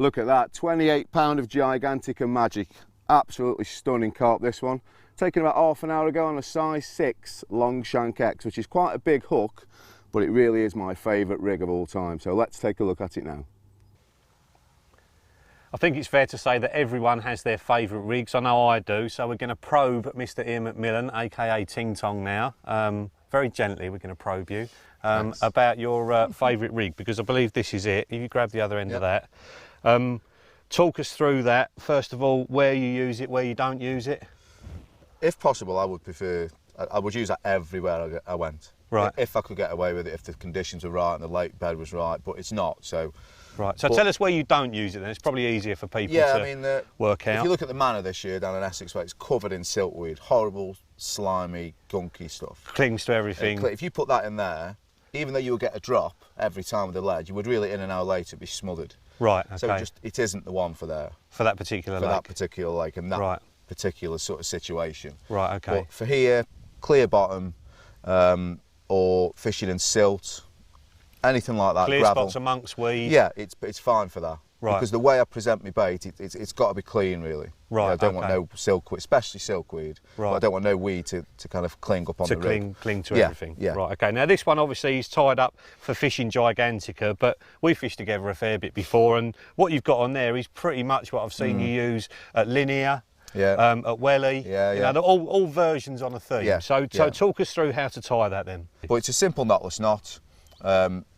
Look at that, 28 pound of Gigantica magic. Absolutely stunning carp, this one. Taken about half an hour ago on a size 6 long shank X, which is quite a big hook, but it really is my favourite rig of all time. So let's take a look at it now. I think it's fair to say that everyone has their favourite rigs. I know I do. So we're going to probe Mr. Ian McMillan, aka Ting Tong now. Very gently, we're going to probe you about your favourite rig, because I believe this is it. If you grab the other end of that. Talk us through that. First of all, where you use it, where you don't use it. If possible, I would prefer, I would use that everywhere I went. Right. If I could get away with it, if the conditions were right and the lake bed was right, but it's not, so. Right, so tell us where you don't use it then. It's probably easier for people to work out. If you look at the manor this year down in Essex, where it's covered in siltweed, horrible, slimy, gunky stuff. Clings to everything. If you put that in there, even though you would get a drop every time with the lead, you would really, in an hour later, be smothered. Right, okay. So it isn't the one for there. For that particular lake? For that particular lake and that particular sort of situation. Right, okay. But for here, clear bottom, or fishing in silt, anything like that, clear gravel. spots amongst weed. Yeah, it's fine for that. Right. Because the way I present my bait, it's got to be clean, really. Right. I don't want no silkweed, especially silkweed. Right. But I don't want no weed to kind of cling up on the rig. Cling to everything. Yeah. Right. Okay. Now this one obviously is tied up for fishing Gigantica, but we fished together a fair bit before, and what you've got on there is pretty much what I've seen you use at Linear. Yeah. At Welly. Yeah, you know, all versions on a theme. Yeah. So talk us through how to tie that then. But it's a simple knotless knot.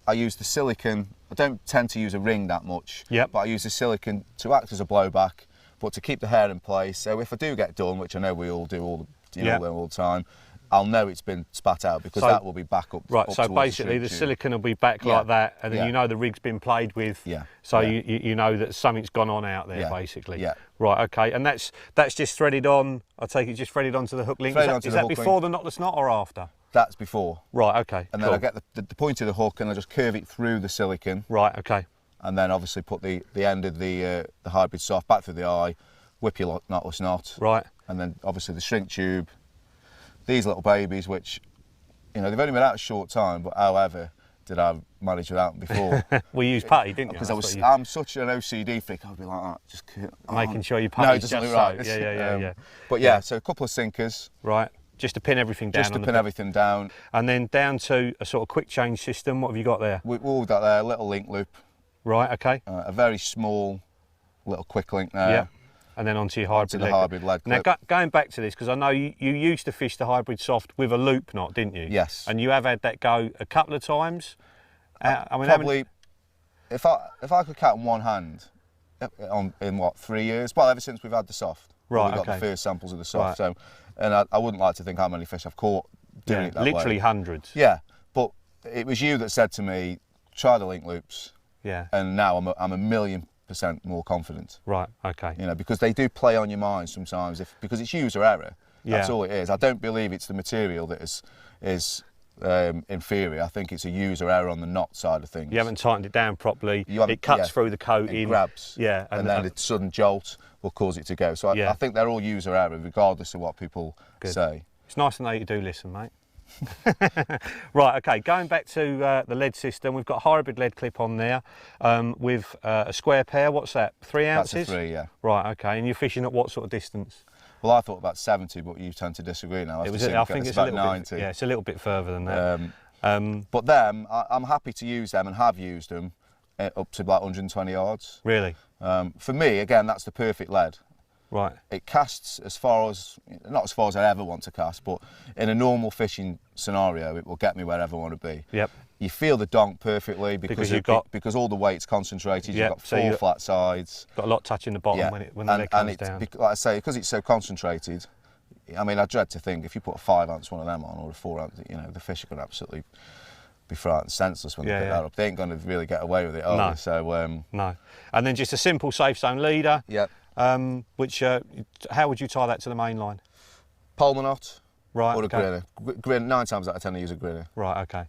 I use the silicone. I don't tend to use a ring that much. Yep. But I use the silicone to act as a blowback, but to keep the hair in place. So if I do get done, which I know we all do all the time, I'll know it's been spat out, because that will be back up. Right. Up so basically, the silicone will be back like that, and then you know the rig's been played with. Yeah. So you know that something's gone on out there, basically. Yeah. Right. Okay. And that's just threaded on. I take it just threaded onto the hook link. Is that before the knotless knot or after? That's before. Right, okay. And then I get the point of the hook and I just curve it through the silicone. Right, okay. And then obviously put the end of the hybrid soft back through the eye, whip your knotless knot. Right. And then obviously the shrink tube. These little babies, which, you know, they've only been out a short time, but however did I manage without them before? We used putty, didn't you? Because I'm such an OCD freak, I'd be like that, just making sure you putty. No, it doesn't look right. Yeah. But yeah, so a couple of sinkers. Right. Just to pin everything down. Just to pin everything down. And then down to a sort of quick change system. What have you got there? We've got there a little link loop. Right, okay. A very small little quick link there. Yeah. And then onto your hybrid lead. Hybrid lead clip. Now, going back to this, because I know you used to fish the hybrid soft with a loop knot, didn't you? Yes. And you have had that go a couple of times. I mean, probably, if I could count in one hand, in what, 3 years? Well, ever since we've had the soft. Right, we got the first samples of the soft. Right. So, and I wouldn't like to think how many fish I've caught doing it that literally way. hundreds. Yeah, but it was you that said to me, try the link loops. Yeah. And now I'm 1,000,000% more confident. Right, okay. You know, because they do play on your mind sometimes, because it's user error. That's all it is. I don't believe it's the material that is inferior. I think it's a user error on the knot side of things. You haven't tightened it down properly. It cuts through the coating. It grabs. Yeah. And then the sudden jolt will cause it to go. So I think they're all user error, regardless of what people say. It's nice to know you do listen, mate. Right, okay, going back to the lead system, we've got hybrid lead clip on there with a square pair. What's that, 3 ounces? That's a 3, yeah. Right, okay, and you're fishing at what sort of distance? Well, I thought about 70, but you tend to disagree now. I think it's about 90. Yeah, it's a little bit further than that. But them, I'm happy to use them and have used them up to about 120 yards. Really? For me, again, that's the perfect lead. Right. It casts as far as, not as far as I ever want to cast, but in a normal fishing scenario, it will get me wherever I want to be. Yep. You feel the donk perfectly because all the weight's concentrated. You've got 4 flat sides. Got a lot touching the bottom when the leg comes down. Like I say, because it's so concentrated. I mean, I dread to think if you put a 5 ounce one of them on or a 4 ounce, you know, the fish are going to absolutely be frightened senseless when they pick that up. They ain't going to really get away with it, are they? So no. And then just a simple safe zone leader. Yep. Which how would you tie that to the main line? Palmer knot. Right. Or a grinner. 9 times out of 10 I use a grinner. Right. Okay.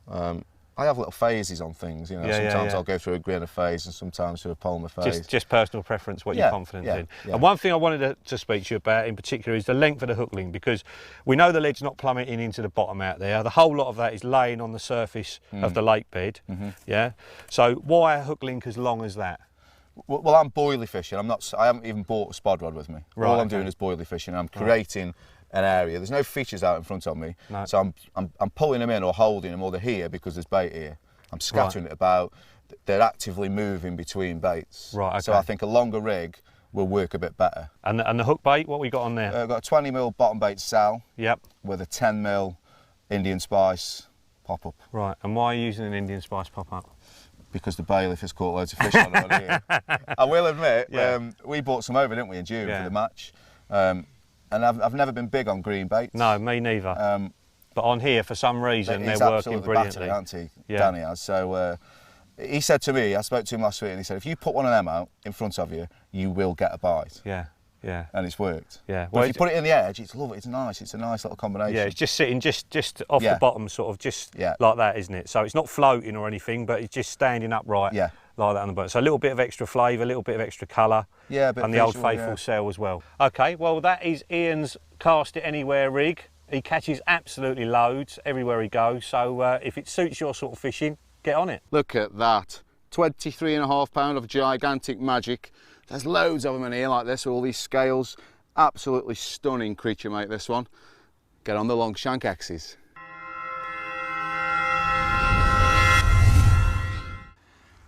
I have little phases on things, you know. Sometimes I'll go through a grinner phase and sometimes through a Palmer phase. Just personal preference, what you're confident in. Yeah. And one thing I wanted to speak to you about in particular is the length of the hook link, because we know the lead's not plummeting into the bottom out there. The whole lot of that is laying on the surface of the lake bed. Yeah. So why a hook link as long as that? Well, I'm boilie fishing. I haven't even bought a spod rod with me. Right, All I'm doing is boilie fishing. I'm creating an area. There's no fishes out in front of me, so I'm pulling them in or holding them, or they're here because there's bait here. I'm scattering it about. They're actively moving between baits. Right. Okay. So I think a longer rig will work a bit better. And the hook bait, what we got on there? I've got a 20mm bottom bait sal. Yep. With a 10mm Indian Spice pop up. Right. And why are you using an Indian Spice pop up? Because the bailiff has caught loads of fish on it here. I will admit, we bought some over, didn't we, in June for the match. And I've never been big on green baits. No, me neither. But on here, for some reason, they're working brilliantly. Aren't he? Danny has. So he said to me, I spoke to him last week, and he said, if you put one of them out in front of you, you will get a bite. Yeah. Yeah. And it's worked. Yeah. Well, if you put it in the edge, it's lovely. It's nice. It's a nice little combination. Yeah, it's just sitting just off the bottom, sort of like that, isn't it? So it's not floating or anything, but it's just standing upright like that on the bottom. So a little bit of extra flavour, a little bit of extra colour. Yeah, a bit and the Old Faithful cell as well. Okay, well that is Ian's Cast It Anywhere rig. He catches absolutely loads everywhere he goes. So if it suits your sort of fishing, get on it. Look at that. 23.5 pound of gigantic magic. There's loads of them in here like this, all these scales. Absolutely stunning creature, mate, this one. Get on the long shank X's.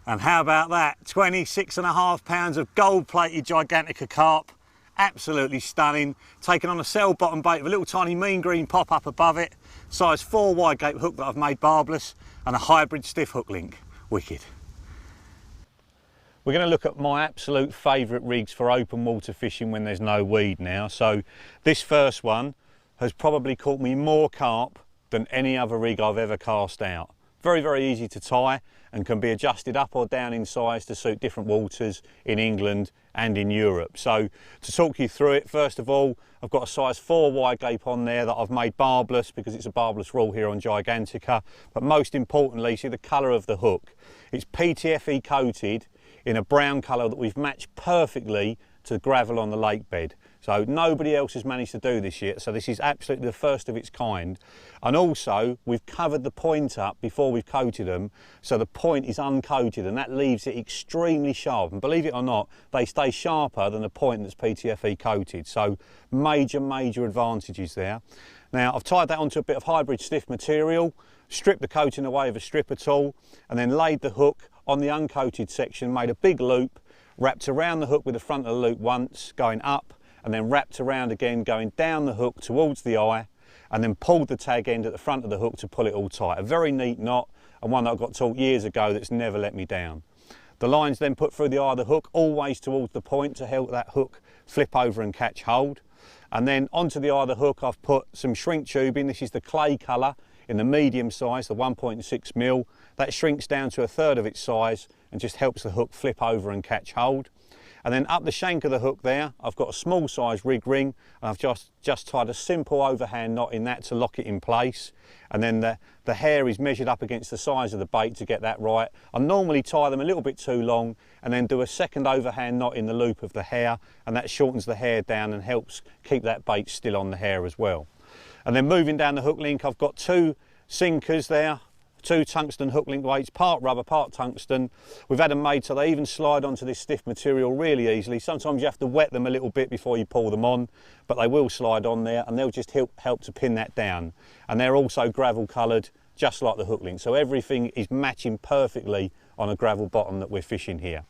And how about that? 26.5 pounds of gold-plated Gigantica carp. Absolutely stunning. Taken on a cell bottom bait with a little tiny mean green pop up above it. Size 4 wide gape hook that I've made barbless, and a hybrid stiff hook link. Wicked. We're going to look at my absolute favourite rigs for open water fishing when there's no weed now. So this first one has probably caught me more carp than any other rig I've ever cast out. Very, very easy to tie and can be adjusted up or down in size to suit different waters in England and in Europe. So to talk you through it, first of all, I've got a size 4 wide gape on there that I've made barbless because it's a barbless rule here on Gigantica. But most importantly, see the colour of the hook. It's PTFE coated in a brown colour that we've matched perfectly to gravel on the lake bed. So nobody else has managed to do this yet, so this is absolutely the first of its kind. And also, we've covered the point up before we've coated them, so the point is uncoated, and that leaves it extremely sharp. And believe it or not, they stay sharper than the point that's PTFE coated. So major, major advantages there. Now, I've tied that onto a bit of hybrid stiff material, stripped the coating away with a stripper tool, and then laid the hook on the uncoated section, made a big loop, wrapped around the hook with the front of the loop once, going up, and then wrapped around again, going down the hook towards the eye, and then pulled the tag end at the front of the hook to pull it all tight. A very neat knot, and one that I got taught years ago that's never let me down. The line's then put through the eye of the hook, always towards the point to help that hook flip over and catch hold. And then onto the eye of the hook, I've put some shrink tubing. This is the clay colour in the medium size, the 1.6mm. That shrinks down to 1/3 of its size and just helps the hook flip over and catch hold. And then up the shank of the hook there, I've got a small size rig ring, and I've just tied a simple overhand knot in that to lock it in place. And then the hair is measured up against the size of the bait to get that right. I normally tie them a little bit too long and then do a second overhand knot in the loop of the hair, and that shortens the hair down and helps keep that bait still on the hair as well. And then moving down the hook link, I've got 2 sinkers there, 2 tungsten hook link weights, part rubber, part tungsten. We've had them made so they even slide onto this stiff material really easily. Sometimes you have to wet them a little bit before you pull them on, but they will slide on there, and they'll just help to pin that down. And they're also gravel coloured, just like the hook link. So everything is matching perfectly on a gravel bottom that we're fishing here.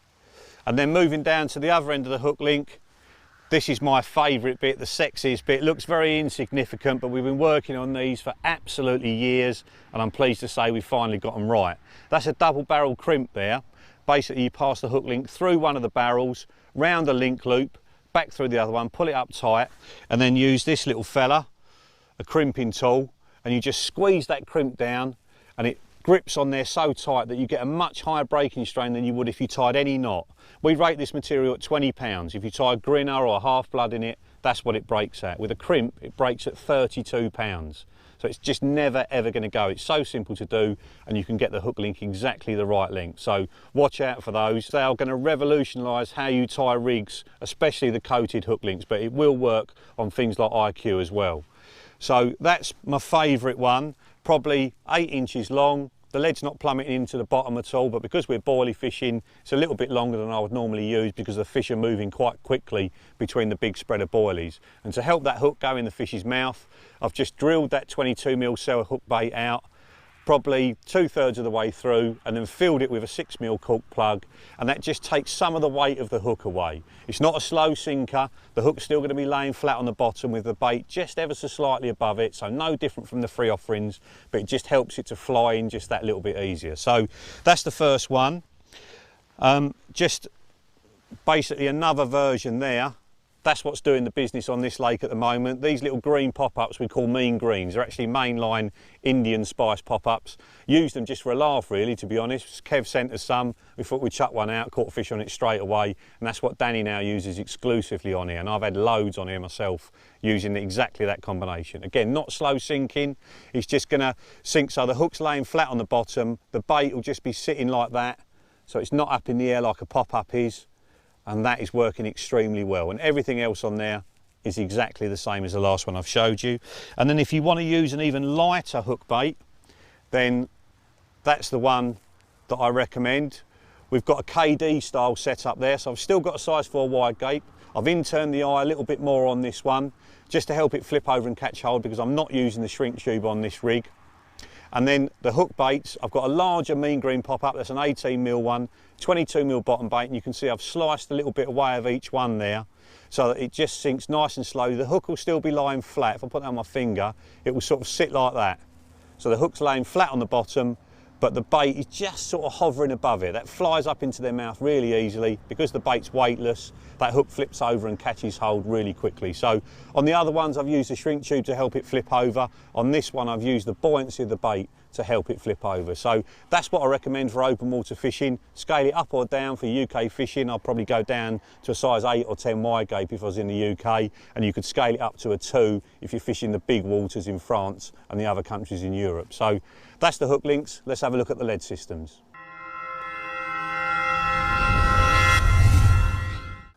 And then moving down to the other end of the hook link, this is my favourite bit, the sexiest bit. It looks very insignificant, but we've been working on these for absolutely years, and I'm pleased to say we've finally got them right. That's a double barrel crimp there. Basically, you pass the hook link through one of the barrels, round the link loop, back through the other one, pull it up tight, and then use this little fella, a crimping tool, and you just squeeze that crimp down, and it grips on there so tight that you get a much higher breaking strain than you would if you tied any knot. We rate this material at 20 pounds. If you tie a grinner or a half blood in it, that's what it breaks at. With a crimp, it breaks at 32 pounds. So it's just never ever going to go. It's so simple to do, and you can get the hook link exactly the right length. So watch out for those. They are going to revolutionise how you tie rigs, especially the coated hook links, but it will work on things like IQ as well. So that's my favourite one, probably 8 inches long, The lead's not plummeting into the bottom at all, but because we're boilie fishing, it's a little bit longer than I would normally use because the fish are moving quite quickly between the big spread of boilies. And to help that hook go in the fish's mouth, I've just drilled that 22mm cell hook bait out, probably 2/3 of the way through, and then filled it with a 6mm cork plug, and that just takes some of the weight of the hook away. It's not a slow sinker, the hook's still going to be laying flat on the bottom with the bait just ever so slightly above it, so no different from the free offerings, but it just helps it to fly in just that little bit easier. So that's the first one. Just basically another version there. That's what's doing the business on this lake at the moment. These little green pop-ups we call mean greens. They're actually mainline Indian spice pop-ups. Used them just for a laugh really, to be honest. Kev sent us some. We thought we'd chuck one out, caught a fish on it straight away, and that's what Danny now uses exclusively on here. And I've had loads on here myself using exactly that combination. Again, not slow sinking. It's just gonna sink so the hook's laying flat on the bottom. The bait will just be sitting like that. So it's not up in the air like a pop-up is. And that is working extremely well, and everything else on there is exactly the same as the last one I've showed you. And then if you want to use an even lighter hook bait, then that's the one that I recommend. We've got a KD style setup there, so I've still got a size 4 wide gape. I've interned the eye a little bit more on this one just to help it flip over and catch hold, because I'm not using the shrink tube on this rig. And then the hook baits, I've got a larger mean green pop-up, that's an 18mm one, 22mm bottom bait, and you can see I've sliced a little bit away of each one there so that it just sinks nice and slowly. The hook will still be lying flat. If I put that on my finger, it will sort of sit like that. So the hook's laying flat on the bottom, but the bait is just sort of hovering above it. That flies up into their mouth really easily. Because the bait's weightless, that hook flips over and catches hold really quickly. So on the other ones, I've used a shrink tube to help it flip over. On this one, I've used the buoyancy of the bait to help it flip over. So that's what I recommend for open water fishing. Scale it up or down for UK fishing. I'll probably go down to a size 8 or 10 wide gape if I was in the UK, and you could scale it up to a 2 if you're fishing the big waters in France and the other countries in Europe. So that's the hook links. Let's have a look at the lead systems.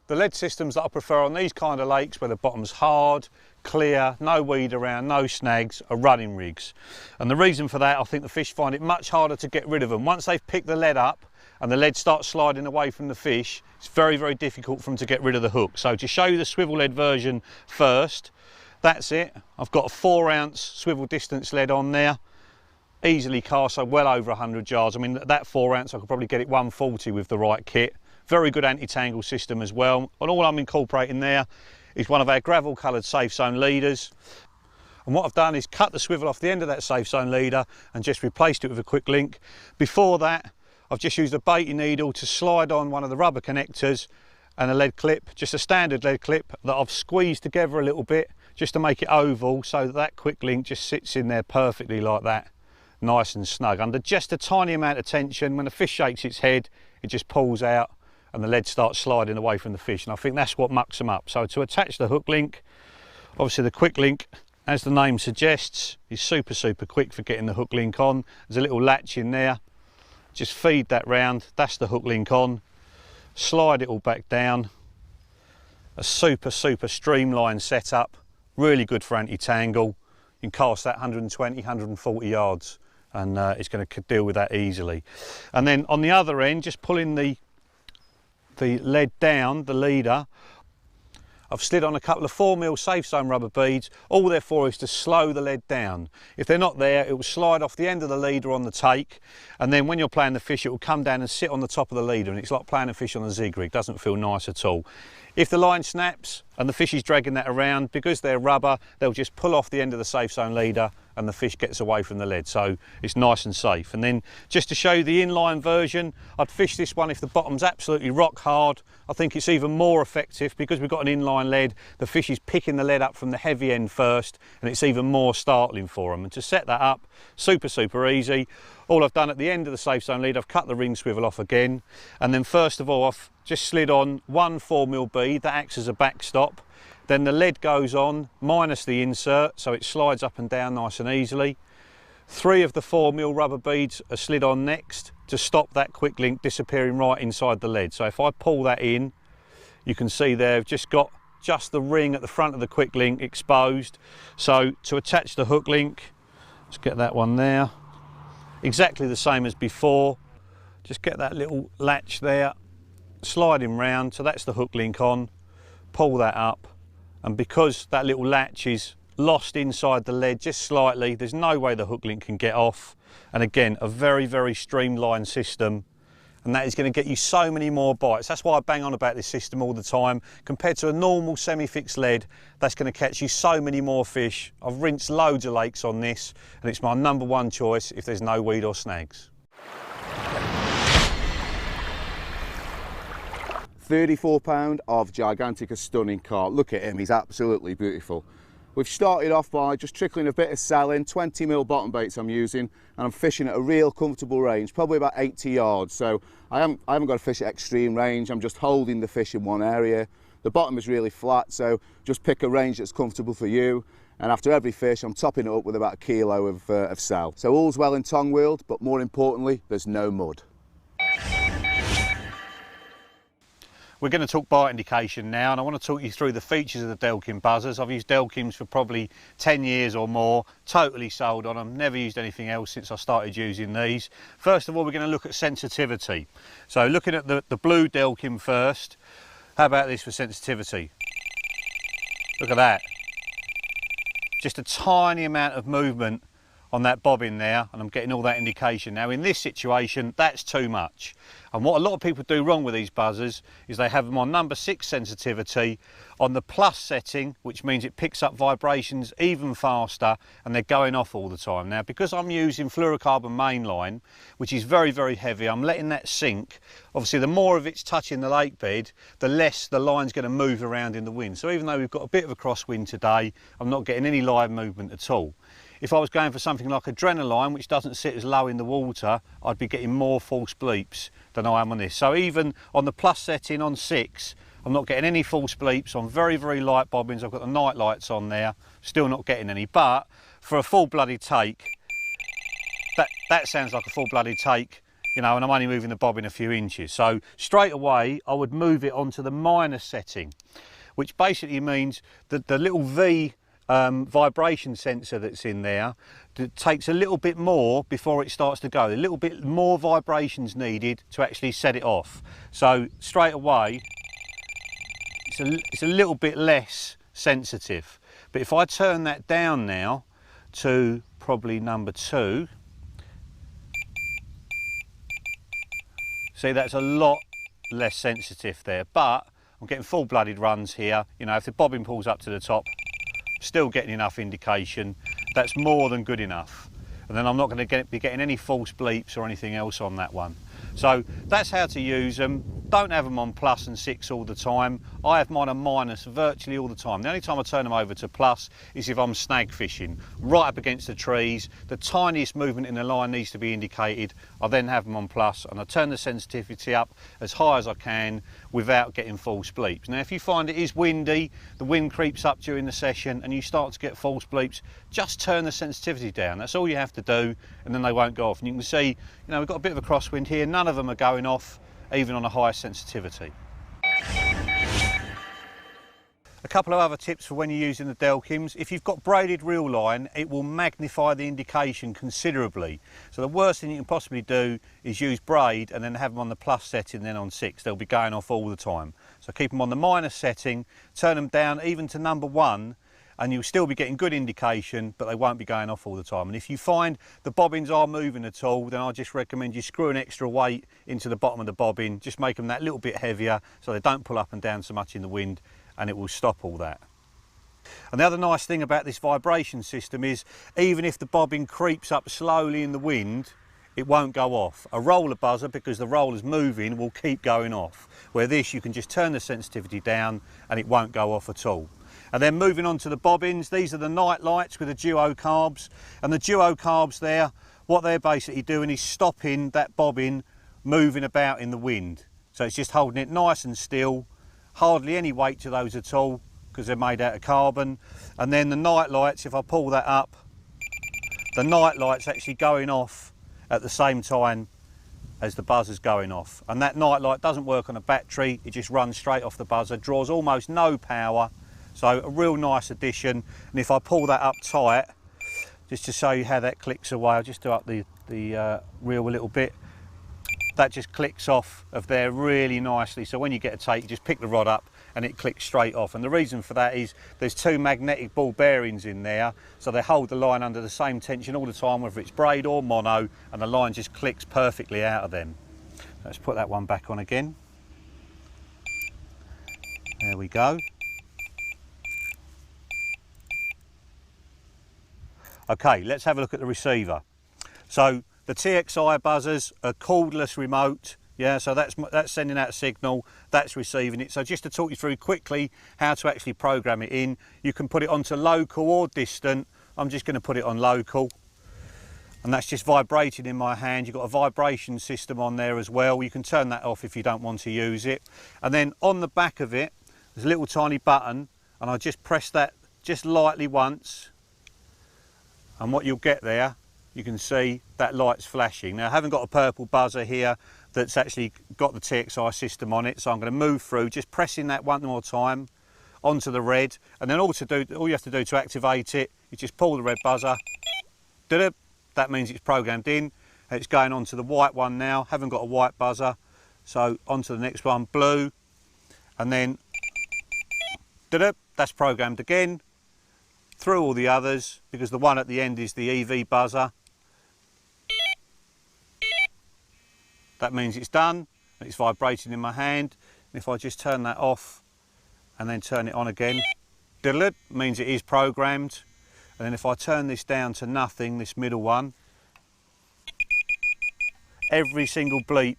The lead systems that I prefer on these kind of lakes where the bottom's hard, clear, no weed around, no snags, are running rigs. And the reason for that, I think the fish find it much harder to get rid of them. Once they've picked the lead up and the lead starts sliding away from the fish, it's very, very difficult for them to get rid of the hook. So to show you the swivel lead version first, that's it. I've got a 4-ounce swivel distance lead on there. Easily cast, so well over 100 yards. I mean, that 4-ounce, I could probably get it 140 with the right kit. Very good anti-tangle system as well. And all I'm incorporating there is one of our gravel coloured safe zone leaders. And what I've done is cut the swivel off the end of that safe zone leader and just replaced it with a quick link. Before that, I've just used a baiting needle to slide on one of the rubber connectors and a lead clip, just a standard lead clip that I've squeezed together a little bit just to make it oval, so that that quick link just sits in there perfectly like that, nice and snug. Under just a tiny amount of tension, when the fish shakes its head, it just pulls out and the lead starts sliding away from the fish, and I think that's what mucks them up. So to attach the hook link, obviously the quick link, as the name suggests, is super quick for getting the hook link on. There's a little latch in there, just feed that round, that's the hook link on, slide it all back down. A super streamlined setup, really good for anti-tangle. You can cast that 120, 140 yards and it's going to deal with that easily. And then on the other end, just pulling the lead down, the leader, I've slid on a couple of 4mm safe zone rubber beads. All they're for is to slow the lead down. If they're not there, it will slide off the end of the leader on the take, and then when you're playing the fish, it will come down and sit on the top of the leader, and it's like playing a fish on a zig rig. Doesn't feel nice at all. If the line snaps and the fish is dragging that around, because they're rubber, they'll just pull off the end of the safe zone leader and the fish gets away from the lead, so it's nice and safe. And then just to show you the inline version, I'd fish this one if the bottom's absolutely rock hard. I think it's even more effective because we've got an inline lead. The fish is picking the lead up from the heavy end first, and it's even more startling for them. And to set that up, super easy. All I've done at the end of the safe zone lead, I've cut the ring swivel off again, and then first of all I've just slid on one 4mm bead that acts as a backstop. Then the lead goes on minus the insert, so it slides up and down nice and easily. 3 of the 4mm rubber beads are slid on next to stop that quick link disappearing right inside the lead. So if I pull that in, you can see there I've just got the ring at the front of the quick link exposed. So to attach the hook link, let's get that one there. exactly the same as before. Just get that little latch there, slide him round, so that's the hook link on, pull that up, and because that little latch is lost inside the lead just slightly, there's no way the hook link can get off. And again, a very, very streamlined system, and that is going to get you so many more bites. That's why I bang on about this system all the time. Compared to a normal semi-fixed lead, that's going to catch you so many more fish. I've rinsed loads of lakes on this, and it's my #1 choice if there's no weed or snags. 34 pound of Gigantica stunning carp. Look at him, he's absolutely beautiful. We've started off by just trickling a bit of cell in, 20mm bottom baits I'm using, and I'm fishing at a real comfortable range, probably about 80 yards. So I haven't got to fish at extreme range, I'm just holding the fish in one area. The bottom is really flat, so just pick a range that's comfortable for you. And after every fish, I'm topping it up with about 1 kilo of cell. So all's well in tongue wheeled, but more importantly, there's no mud. We're going to talk bite indication now, and I want to talk you through the features of the Delkim buzzers. I've used Delkims for probably 10 years or more, totally sold on them, never used anything else since I started using these. First of all, we're going to look at sensitivity. So looking at the blue Delkim first, how about this for sensitivity? Look at that. Just a tiny amount of movement on that bobbin there, and I'm getting all that indication. Now in this situation, that's too much. And what a lot of people do wrong with these buzzers is they have them on #6 sensitivity on the plus setting, which means it picks up vibrations even faster, and they're going off all the time. Now because I'm using fluorocarbon mainline, which is very, very heavy, I'm letting that sink. Obviously the more of it's touching the lake bed, the less the line's going to move around in the wind. So even though we've got a bit of a crosswind today, I'm not getting any live movement at all. If I was going for something like adrenaline, which doesn't sit as low in the water, I'd be getting more false bleeps than I am on this. So even on the plus setting on 6, I'm not getting any false bleeps on very, very light bobbins. I've got the night lights on there, still not getting any. But for a full-blooded take, that sounds like a full-blooded take, you know, and I'm only moving the bobbin a few inches. So straight away, I would move it onto the minus setting, which basically means that the little V vibration sensor that's in there that takes a little bit more before it starts to go. A little bit more vibrations needed to actually set it off. So straight away, it's a little bit less sensitive. But if I turn that down now to probably #2, see, that's a lot less sensitive there. But I'm getting full-blooded runs here. You know, if the bobbin pulls up to the top, still getting enough indication. That's more than good enough. And then I'm not going to be getting any false bleeps or anything else on that one. So that's how to use them. Don't have them on plus and 6 all the time. I have mine on minus virtually all the time. The only time I turn them over to plus is if I'm snag fishing, right up against the trees. The tiniest movement in the line needs to be indicated. I then have them on plus, and I turn the sensitivity up as high as I can without getting false bleeps. Now if you find it is windy, the wind creeps up during the session and you start to get false bleeps, just turn the sensitivity down. That's all you have to do, and then they won't go off. And you can see, you know, we've got a bit of a crosswind here. None of them are going off, even on a high sensitivity. A couple of other tips for when you're using the Delkims. If you've got braided reel line, it will magnify the indication considerably. So the worst thing you can possibly do is use braid and then have them on the plus setting, then on 6. They'll be going off all the time. So keep them on the minus setting, turn them down even to #1, and you'll still be getting good indication, but they won't be going off all the time. And if you find the bobbins are moving at all, then I just recommend you screw an extra weight into the bottom of the bobbin. Just make them that little bit heavier so they don't pull up and down so much in the wind, and it will stop all that. And the other nice thing about this vibration system is even if the bobbin creeps up slowly in the wind, it won't go off. A roller buzzer, because the roller's moving, will keep going off. Where this, you can just turn the sensitivity down and it won't go off at all. And then moving on to the bobbins, these are the night lights with the duo carbs. And the duo carbs there, what they're basically doing is stopping that bobbin moving about in the wind. So it's just holding it nice and still, hardly any weight to those at all because they're made out of carbon. And then the night lights, if I pull that up, the night light's actually going off at the same time as the buzzer's going off. And that night light doesn't work on a battery, it just runs straight off the buzzer, draws almost no power. So a real nice addition. And if I pull that up tight, just to show you how that clicks away, I'll just do up the the reel a little bit. That just clicks off of there really nicely. So when you get a take, you just pick the rod up and it clicks straight off. And the reason for that is there's 2 magnetic ball bearings in there, so they hold the line under the same tension all the time, whether it's braid or mono, and the line just clicks perfectly out of them. Let's put that one back on again. There we go. Okay, let's have a look at the receiver. So the TXI buzzers are cordless remote, yeah, so that's sending out a signal, that's receiving it. So just to talk you through quickly how to actually program it in, you can put it onto local or distant. I'm just going to put it on local, and that's just vibrating in my hand. You've got a vibration system on there as well. You can turn that off if you don't want to use it. And then on the back of it, there's a little tiny button, and I just press that just lightly once, and what you'll get there, you can see that light's flashing. Now I haven't got a purple buzzer here that's actually got the TXI system on it, so I'm going to move through, just pressing that one more time onto the red, and then all you have to do to activate it is just pull the red buzzer. That means it's programmed in. It's going on to the white one now. Haven't got a white buzzer, so on to the next one, blue, and then that's programmed again through all the others, because the one at the end is the EV buzzer. That means it's done, and it's vibrating in my hand. And if I just turn that off and then turn it on again, means it is programmed. And then if I turn this down to nothing, this middle one, every single bleep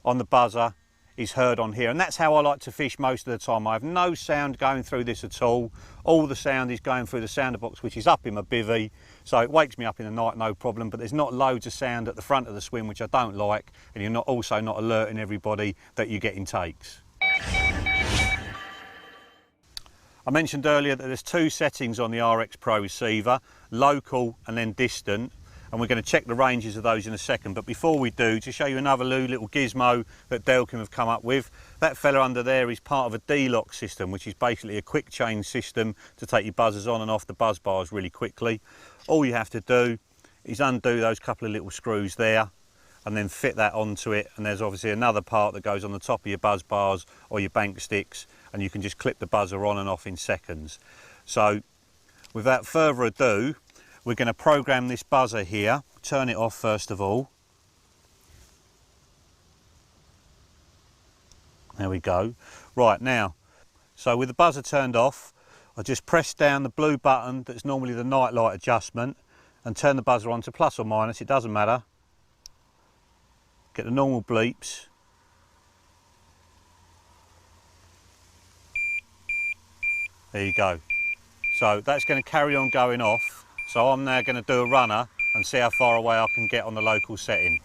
on the buzzer is heard on here. And that's how I like to fish most of the time. I have no sound going through this at all. All the sound is going through the sounder box, which is up in my bivvy. So it wakes me up in the night, no problem, but there's not loads of sound at the front of the swim, which I don't like. And you're also not alerting everybody that you're getting takes. I mentioned earlier that there's 2 settings on the RX Pro receiver, local and then distant. And we're going to check the ranges of those in a second. But before we do, to show you another little gizmo that Delkim have come up with. That fella under there is part of a D-lock system, which is basically a quick change system to take your buzzers on and off the buzz bars really quickly. All you have to do is undo those couple of little screws there and then fit that onto it. And there's obviously another part that goes on the top of your buzz bars or your bank sticks, and you can just clip the buzzer on and off in seconds. So without further ado, we're going to program this buzzer here. Turn it off first of all. There we go. Right, now, so with the buzzer turned off, I just press down the blue button that's normally the night light adjustment and turn the buzzer on to plus or minus, it doesn't matter. Get the normal bleeps. There you go. So that's going to carry on going off. So I'm now going to do a runner and see how far away I can get on the local setting.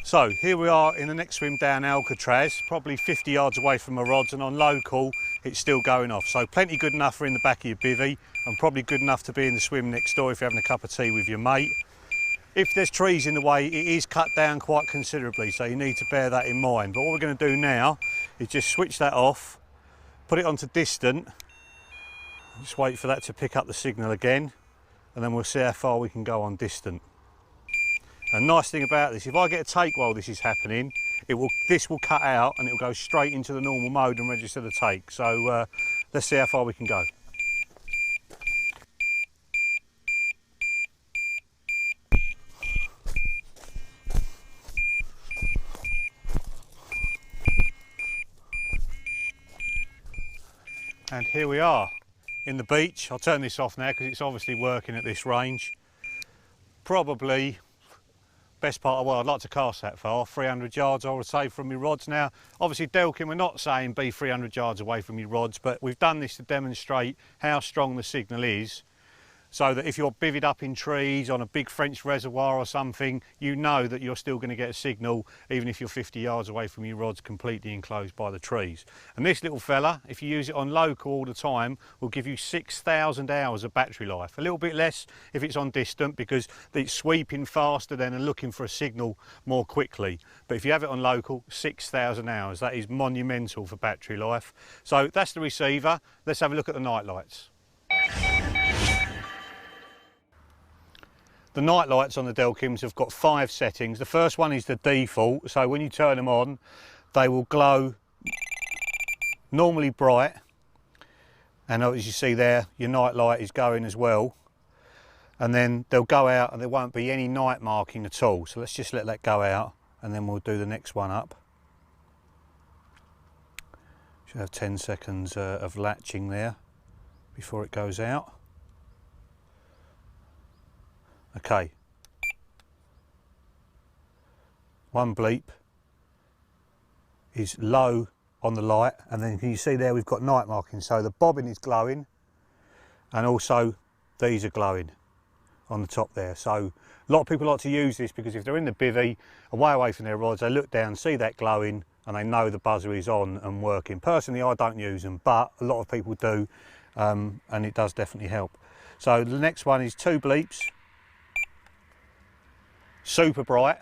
So here we are in the next swim down Alcatraz, probably 50 yards away from my rods, and on local it's still going off. So plenty good enough for in the back of your bivvy, and probably good enough to be in the swim next door if you're having a cup of tea with your mate. If there's trees in the way, it is cut down quite considerably, so you need to bear that in mind. But what we're going to do now is just switch that off, put it onto distant, just wait for that to pick up the signal again, and then we'll see how far we can go on distant. And nice thing about this, if I get a take while this is happening, this will cut out and it will go straight into the normal mode and register the take. So let's see how far we can go. And here we are in the beach. I'll turn this off now because it's obviously working at this range. Probably best part of, well, I'd like to cast that far, 300 yards I would say from my rods. Now obviously Delkim, we're not saying be 300 yards away from your rods, but we've done this to demonstrate how strong the signal is. so that if you're bivvied up in trees on a big French reservoir or something, you know that you're still going to get a signal even if you're 50 yards away from your rods completely enclosed by the trees. And this little fella, if you use it on local all the time, will give you 6,000 hours of battery life. A little bit less if it's on distant because it's sweeping faster then and looking for a signal more quickly. But if you have it on local, 6,000 hours. That is monumental for battery life. So that's the receiver. Let's have a look at the night lights. The night lights on the Delkims have got 5 settings. The first one is the default, so when you turn them on, they will glow normally bright. And as you see there, your night light is going as well. And then they'll go out and there won't be any night marking at all. So let's just let that go out and then we'll do the next one up. Should have 10 seconds of latching there before it goes out. Okay, one bleep is low on the light, and then can you see there we've got night marking, so the bobbin is glowing and also these are glowing on the top there. So a lot of people like to use this because if they're in the bivvy away from their rods, they look down, see that glowing and they know the buzzer is on and working. Personally I don't use them, but a lot of people do, and it does definitely help. So the next one is 2 bleeps. Super bright,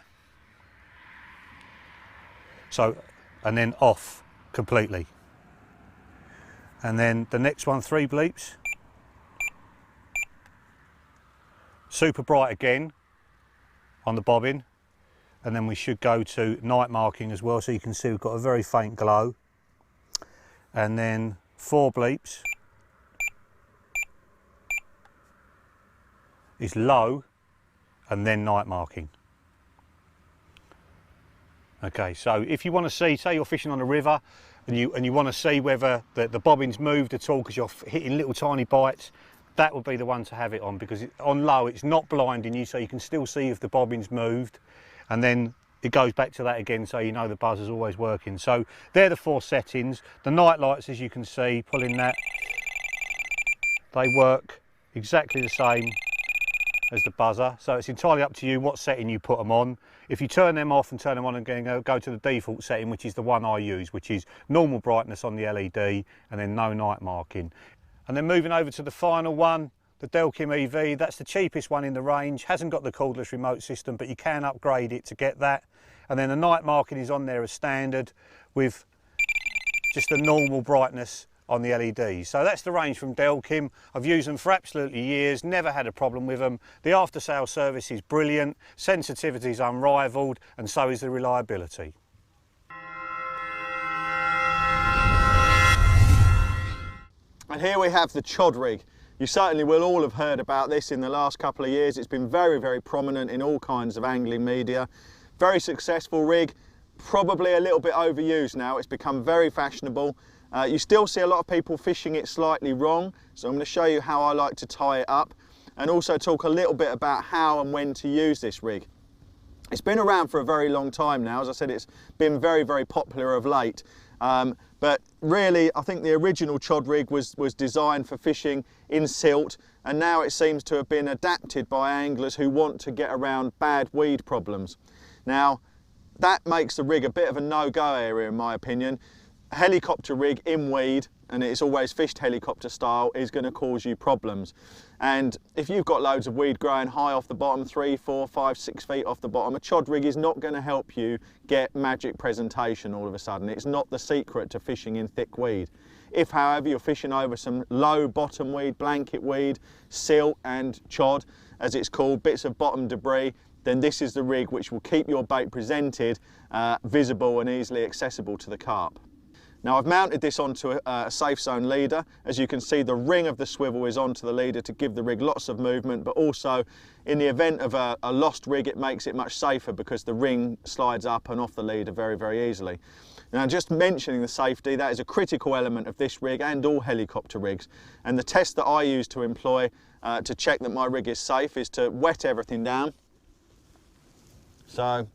so, and then off completely. And then the next one, 3 bleeps, super bright again on the bobbin, and then we should go to night marking as well, so you can see we've got a very faint glow. And then 4 bleeps is low and then night marking. Okay, so if you want to see, say you're fishing on a river and you want to see whether the bobbin's moved at all because you're hitting little tiny bites, that would be the one to have it on, because on low it's not blinding you, so you can still see if the bobbin's moved, and then it goes back to that again, so you know the buzzer's always working. So they're the 4 settings. The night lights, as you can see, pulling that, they work exactly the same as the buzzer, so it's entirely up to you what setting you put them on. If you turn them off and turn them on again, go to the default setting, which is the one I use, which is normal brightness on the LED and then no night marking. And then moving over to the final one, the Delkim EV, that's the cheapest one in the range, hasn't got the cordless remote system, but you can upgrade it to get that. And then the night marking is on there as standard with just the normal brightness on the LEDs. So that's the range from Delkim. I've used them for absolutely years, never had a problem with them. The after sale service is brilliant, sensitivity is unrivaled, and so is the reliability. And here we have the Chod rig. You certainly will all have heard about this in the last couple of years. It's been very, very prominent in all kinds of angling media. Very successful rig, probably a little bit overused now. It's become very fashionable. You still see a lot of people fishing it slightly wrong, so I'm going to show you how I like to tie it up and also talk a little bit about how and when to use this rig. It's been around for a very long time now. As I said, it's been very, very popular of late. But really, I think the original Chod rig was designed for fishing in silt, and now it seems to have been adapted by anglers who want to get around bad weed problems. Now, that makes the rig a bit of a no-go area in my opinion. A helicopter rig in weed, and it's always fished helicopter style, is going to cause you problems. And if you've got loads of weed growing high off the bottom, 3, 4, 5, 6 feet off the bottom, a Chod rig is not going to help you get magic presentation all of a sudden. It's not the secret to fishing in thick weed. If, however, you're fishing over some low bottom weed, blanket weed, silt and chod, as it's called, bits of bottom debris, then this is the rig which will keep your bait presented, visible and easily accessible to the carp. Now I've mounted this onto a safe zone leader. As you can see, the ring of the swivel is onto the leader to give the rig lots of movement, but also in the event of a lost rig, it makes it much safer because the ring slides up and off the leader very, very easily. Now, just mentioning the safety, that is a critical element of this rig and all helicopter rigs. And the test that I use to employ to check that my rig is safe is to wet everything down. So,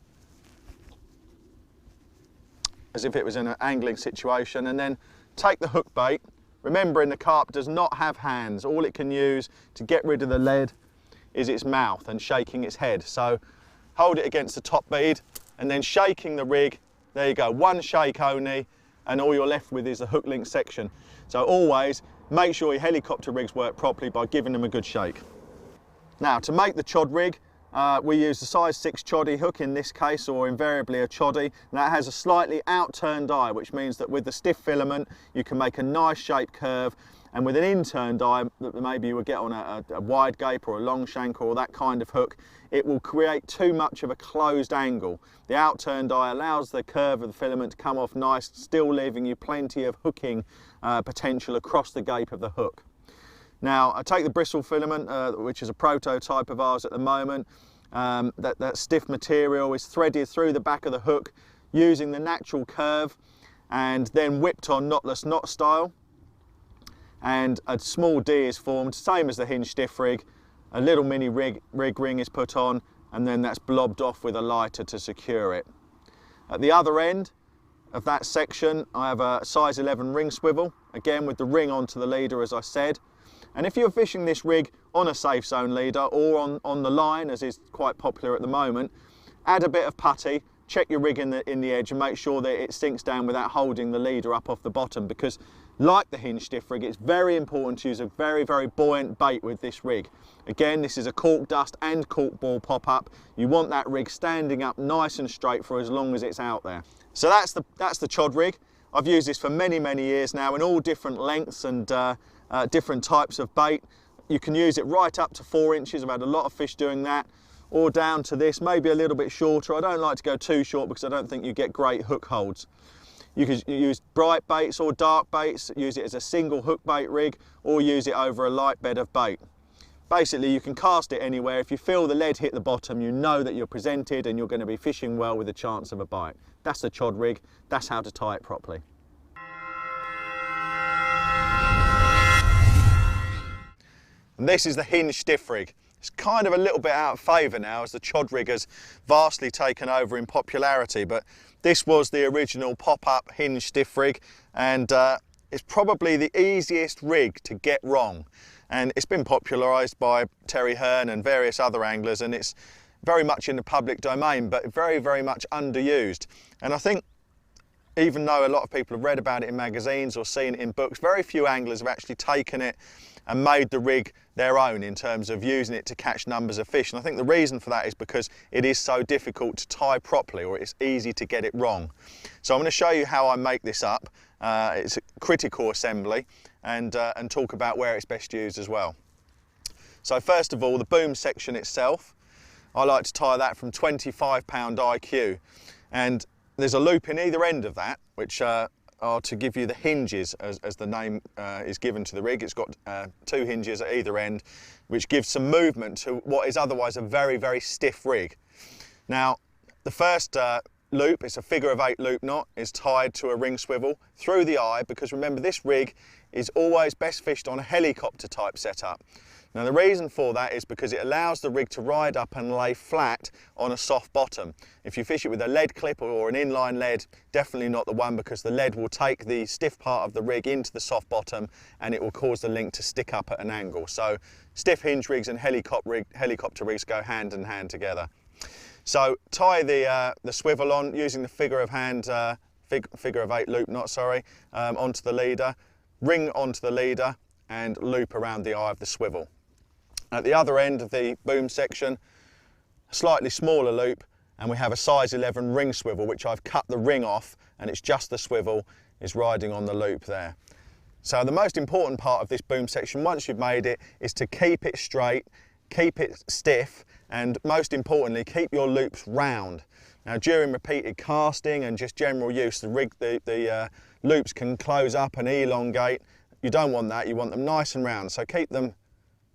as if it was in an angling situation, and then take the hook bait Remembering the carp does not have hands. All it can use to get rid of the lead is its mouth and shaking its head. So hold it against the top bead and then shaking the rig. There you go, one shake only, and all you're left with is the hook link section. So always make sure your helicopter rigs work properly by giving them a good shake. Now, to make the Chod rig, we use the size 6 choddy hook in this case, or invariably a choddy, and that has a slightly outturned eye, which means that with the stiff filament you can make a nice shaped curve, and with an inturned eye that maybe you would get on a wide gape or a long shank or that kind of hook, it will create too much of a closed angle. The outturned eye allows the curve of the filament to come off nice, still leaving you plenty of hooking potential across the gape of the hook. Now, I take the bristle filament, which is a prototype of ours at the moment. That stiff material is threaded through the back of the hook using the natural curve and then whipped on knotless knot style. And a small D is formed, same as the hinge stiff rig. A little mini rig ring is put on, and then that's blobbed off with a lighter to secure it. At the other end of that section, I have a size 11 ring swivel, again with the ring onto the leader, as I said. And if you're fishing this rig on a safe zone leader or on the line, as is quite popular at the moment, add a bit of putty, check your rig in the edge and make sure that it sinks down without holding the leader up off the bottom, because like the hinge stiff rig, it's very important to use a very, very buoyant bait with this rig. Again, this is a cork dust and cork ball pop-up. You want that rig standing up nice and straight for as long as it's out there. So that's the Chod rig. I've used this for many, many years now in all different lengths and different types of bait. You can use it right up to 4 inches. I've had a lot of fish doing that, or down to this, maybe a little bit shorter. I don't like to go too short because I don't think you get great hook holds. You can use bright baits or dark baits, use it as a single hook bait rig, or use it over a light bed of bait. Basically, you can cast it anywhere. If you feel the lead hit the bottom, you know that you're presented and you're going to be fishing well with a chance of a bite. That's the Chod rig. That's how to tie it properly. And this is the hinge stiff rig. It's kind of a little bit out of favour now as the Chod rig has vastly taken over in popularity, but this was the original pop-up hinge stiff rig, and it's probably the easiest rig to get wrong. And it's been popularised by Terry Hearn and various other anglers, and it's very much in the public domain, but very, very much underused. And I think even though a lot of people have read about it in magazines or seen it in books, very few anglers have actually taken it and made the rig their own in terms of using it to catch numbers of fish. And I think the reason for that is because it is so difficult to tie properly, or it's easy to get it wrong. So I'm going to show you how I make this up. It's a critical assembly, and talk about where it's best used as well. So first of all, the boom section itself, I like to tie that from 25-pound IQ, and there's a loop in either end of that, which are to give you the hinges, as the name is given to the rig. It's got 2 hinges at either end, which gives some movement to what is otherwise a very, very stiff rig. Now, the first loop, it's a figure of 8 loop knot, is tied to a ring swivel through the eye, because remember, this rig is always best fished on a helicopter type setup. Now, the reason for that is because it allows the rig to ride up and lay flat on a soft bottom. If you fish it with a lead clip or an inline lead, definitely not the one, because the lead will take the stiff part of the rig into the soft bottom and it will cause the link to stick up at an angle. So stiff hinge rigs and helicopter rigs go hand in hand together. So tie the swivel on using the figure of 8 loop knot, onto the leader, ring onto the leader and loop around the eye of the swivel. At the other end of the boom section, a slightly smaller loop, and we have a size 11 ring swivel, which I've cut the ring off, and it's just the swivel is riding on the loop there. So the most important part of this boom section, once you've made it, is to keep it straight, keep it stiff, and most importantly, keep your loops round. Now, during repeated casting and just general use, the loops can close up and elongate. You don't want that, you want them nice and round. So keep them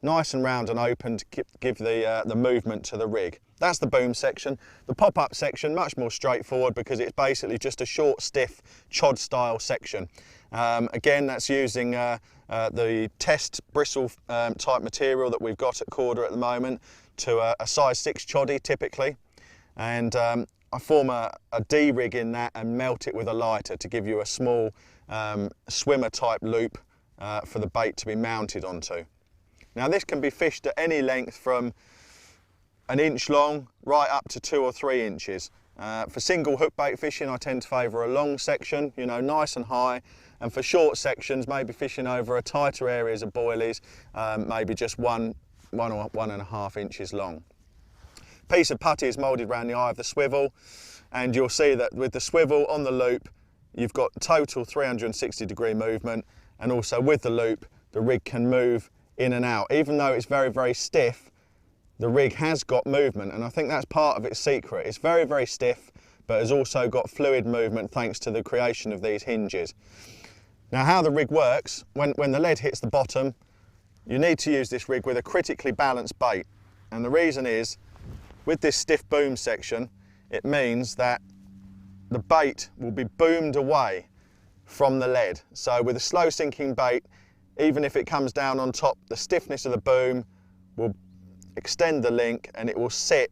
nice and round and open to give the movement to the rig. That's the boom section. The pop-up section, much more straightforward, because it's basically just a short, stiff Chod style section. Again, that's using the test bristle type material that we've got at Korda at the moment to a size 6 choddy typically. And I form a D rig in that and melt it with a lighter to give you a small swimmer type loop for the bait to be mounted onto. Now this can be fished at any length from an inch long right up to 2 or 3 inches. For single hook bait fishing, I tend to favour a long section, you know, nice and high, and for short sections, maybe fishing over a tighter areas of boilies, maybe just 1 or 1.5 inches long. Piece of putty is moulded around the eye of the swivel, and you'll see that with the swivel on the loop, you've got total 360-degree movement, and also with the loop, the rig can move in and out. Even though it's very, very stiff, the rig has got movement, and I think that's part of its secret. It's very, very stiff, but has also got fluid movement thanks to the creation of these hinges. Now, how the rig works, when the lead hits the bottom, you need to use this rig with a critically balanced bait. And the reason is, with this stiff boom section, it means that the bait will be boomed away from the lead. So with a slow sinking bait, even if it comes down on top, the stiffness of the boom will extend the link and it will sit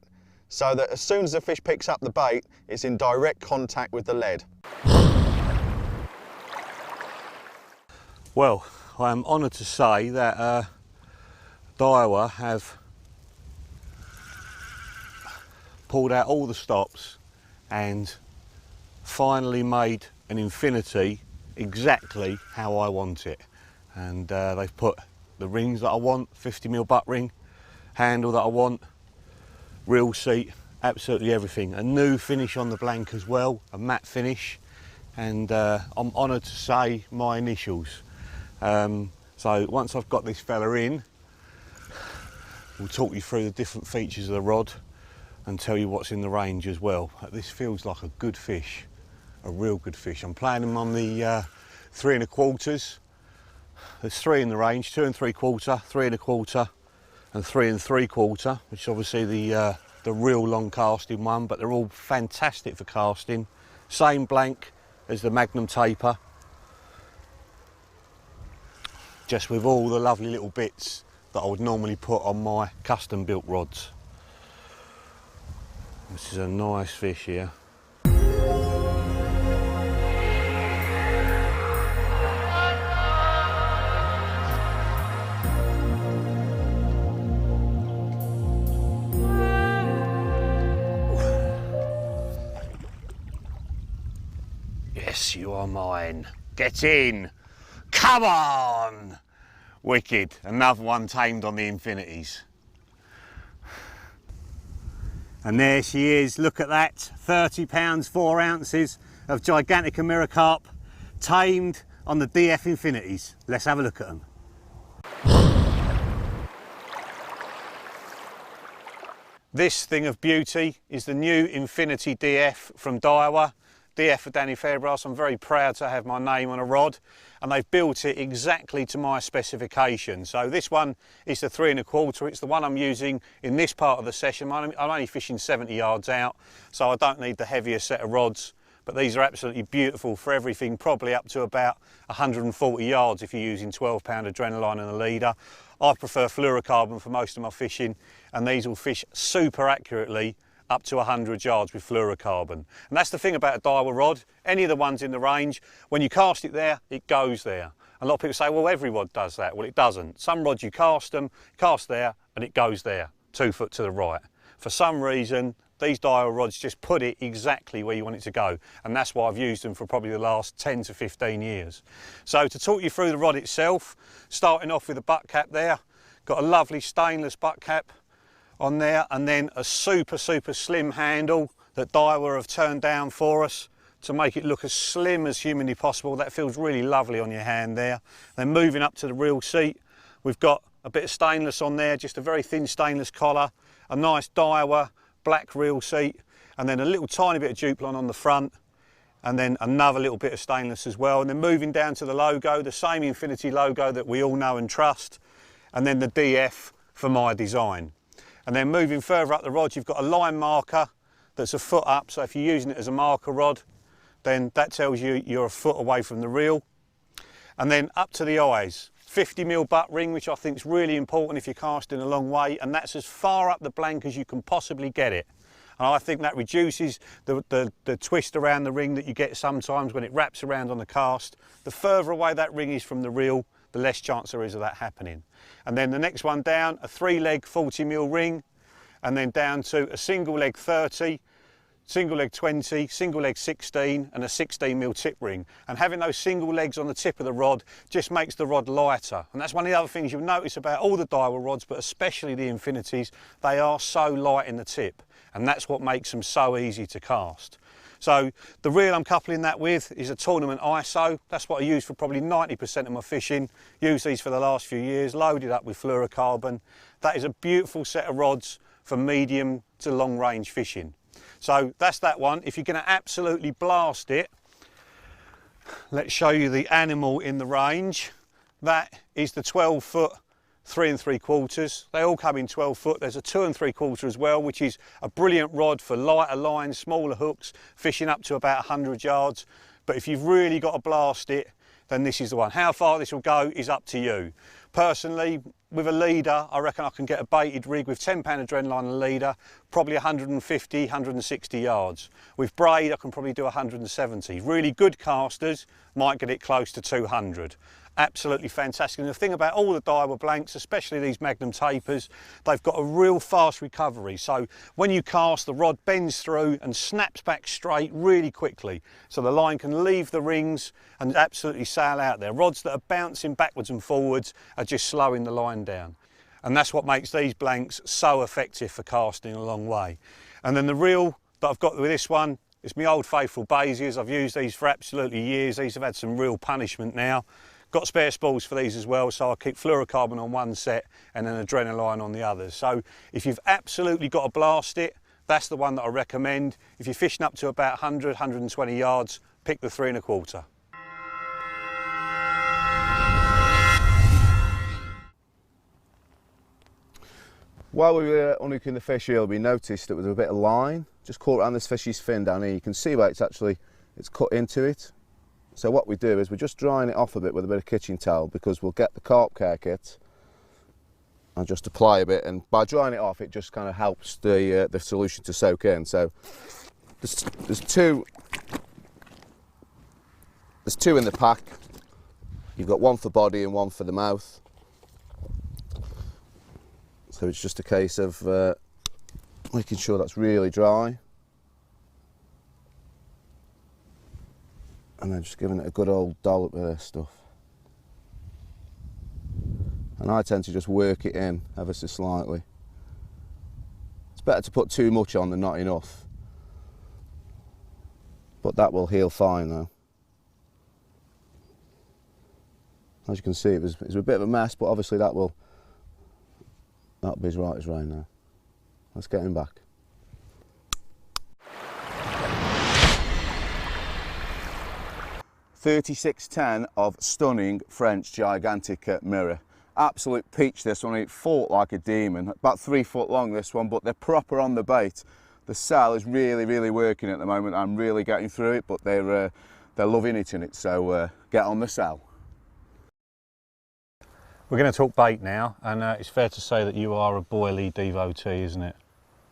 so that as soon as the fish picks up the bait, it's in direct contact with the lead. Well, I am honoured to say that Daiwa have pulled out all the stops and finally made an Infinity exactly how I want it. And they've put the rings that I want, 50mm butt ring, handle that I want, reel seat, absolutely everything. A new finish on the blank as well, a matte finish, and I'm honoured to say my initials. So once I've got this fella in, we'll talk you through the different features of the rod and tell you what's in the range as well. This feels like a good fish, a real good fish. I'm playing them on the 3 1/4s. There's 3 in the range, 2 3/4, 3 1/4 and 3 3/4, which is obviously the real long casting one, but they're all fantastic for casting. Same blank as the Magnum taper, just with all the lovely little bits that I would normally put on my custom built rods. This is a nice fish here. Yes, you are mine. Get in. Come on. Wicked. Another one tamed on the Infinities. And there she is. Look at that. 30 pounds, 4 ounces of Gigantica mirror carp tamed on the DF Infinities. Let's have a look at them. This thing of beauty is the new Infinity DF from Daiwa. DF for Danny Fairbrass. I'm very proud to have my name on a rod, and they've built it exactly to my specification. So this one is the 3 1/4. It's the one I'm using in this part of the session. I'm only fishing 70 yards out, so I don't need the heavier set of rods, but these are absolutely beautiful for everything, probably up to about 140 yards if you're using 12-pound adrenaline and a leader. I prefer fluorocarbon for most of my fishing, and these will fish super accurately up to 100 yards with fluorocarbon. And that's the thing about a Daiwa rod. Any of the ones in the range, when you cast it there, it goes there. A lot of people say, well, every rod does that. Well, it doesn't. Some rods you cast there, and it goes there, 2 foot to the right. For some reason, these Daiwa rods just put it exactly where you want it to go. And that's why I've used them for probably the last 10 to 15 years. So to talk you through the rod itself, starting off with the butt cap there, got a lovely stainless butt cap on there, and then a super slim handle that Daiwa have turned down for us to make it look as slim as humanly possible. That feels really lovely on your hand there. Then moving up to the reel seat, we've got a bit of stainless on there, just a very thin stainless collar, a nice Daiwa black reel seat, and then a little tiny bit of Duplon on the front, and then another little bit of stainless as well. And then moving down to the logo, the same Infinity logo that we all know and trust, and then the DF for my design. And then moving further up the rod, you've got a line marker that's a foot up, so if you're using it as a marker rod, then that tells you you're a foot away from the reel. And then up to the eyes, 50mm butt ring, which I think is really important if you're casting a long way, and that's as far up the blank as you can possibly get it. And I think that reduces the twist around the ring that you get sometimes when it wraps around on the cast. The further away that ring is from the reel, the less chance there is of that happening. And then the next one down, a 3-leg 40mm ring, and then down to a single leg 30, single leg 20, single leg 16 and a 16mm tip ring. And having those single legs on the tip of the rod just makes the rod lighter. And that's one of the other things you'll notice about all the Daiwa rods, but especially the Infinities, they are so light in the tip. And that's what makes them so easy to cast. So the reel I'm coupling that with is a tournament ISO. That's what I use for probably 90% of my fishing. Used these for the last few years, loaded up with fluorocarbon. That is a beautiful set of rods for medium to long range fishing. So that's that one. If you're going to absolutely blast it, let's show you the animal in the range. That is the 12-foot 3 3/4. They all come in 12 foot. There's a 2 3/4 as well, which is a brilliant rod for lighter lines, smaller hooks, fishing up to about 100 yards. But if you've really got to blast it, then this is the one. How far this will go is up to you. Personally, with a leader, I reckon I can get a baited rig with 10 pound adrenaline and a leader, probably 150, 160 yards. With braid, I can probably do 170. Really good casters might get it close to 200. Absolutely fantastic. And the thing about all the Daiwa blanks, especially these Magnum tapers, they've got a real fast recovery. So when you cast, the rod bends through and snaps back straight really quickly. So the line can leave the rings and absolutely sail out there. Rods that are bouncing backwards and forwards are just slowing the line down. And that's what makes these blanks so effective for casting a long way. And then the reel that I've got with this one, it's my old faithful Baziers. I've used these for absolutely years. These have had some real punishment now. Got spare spools for these as well, so I keep fluorocarbon on one set and then adrenaline on the others. So if you've absolutely got to blast it, that's the one that I recommend. If you're fishing up to about 100, 120 yards, pick the 3 1/4. While we were unhooking the fish reel, we noticed there was a bit of line just caught around this fish's fin down here. You can see where it's cut into it. So what we do is we're just drying it off a bit with a bit of kitchen towel, because we'll get the Carp care kit and just apply a bit, and by drying it off it just kind of helps the solution to soak in. So there's two in the pack. You've got one for body and one for the mouth. So it's just a case of making sure that's really dry. And then just giving it a good old dollop of this stuff. And I tend to just work it in ever so slightly. It's better to put too much on than not enough. But that will heal fine though. As you can see, it was a bit of a mess, but obviously that'll be as right as rain now. Let's get him back. .3610 of stunning French gigantic mirror. Absolute peach this one. It fought like a demon. About 3 foot long this one, but they're proper on the bait. The cell is really working at the moment. I'm really getting through it, but they're loving it in it. So get on the cell. We're going to talk bait now, and it's fair to say that you are a boilie devotee, isn't it?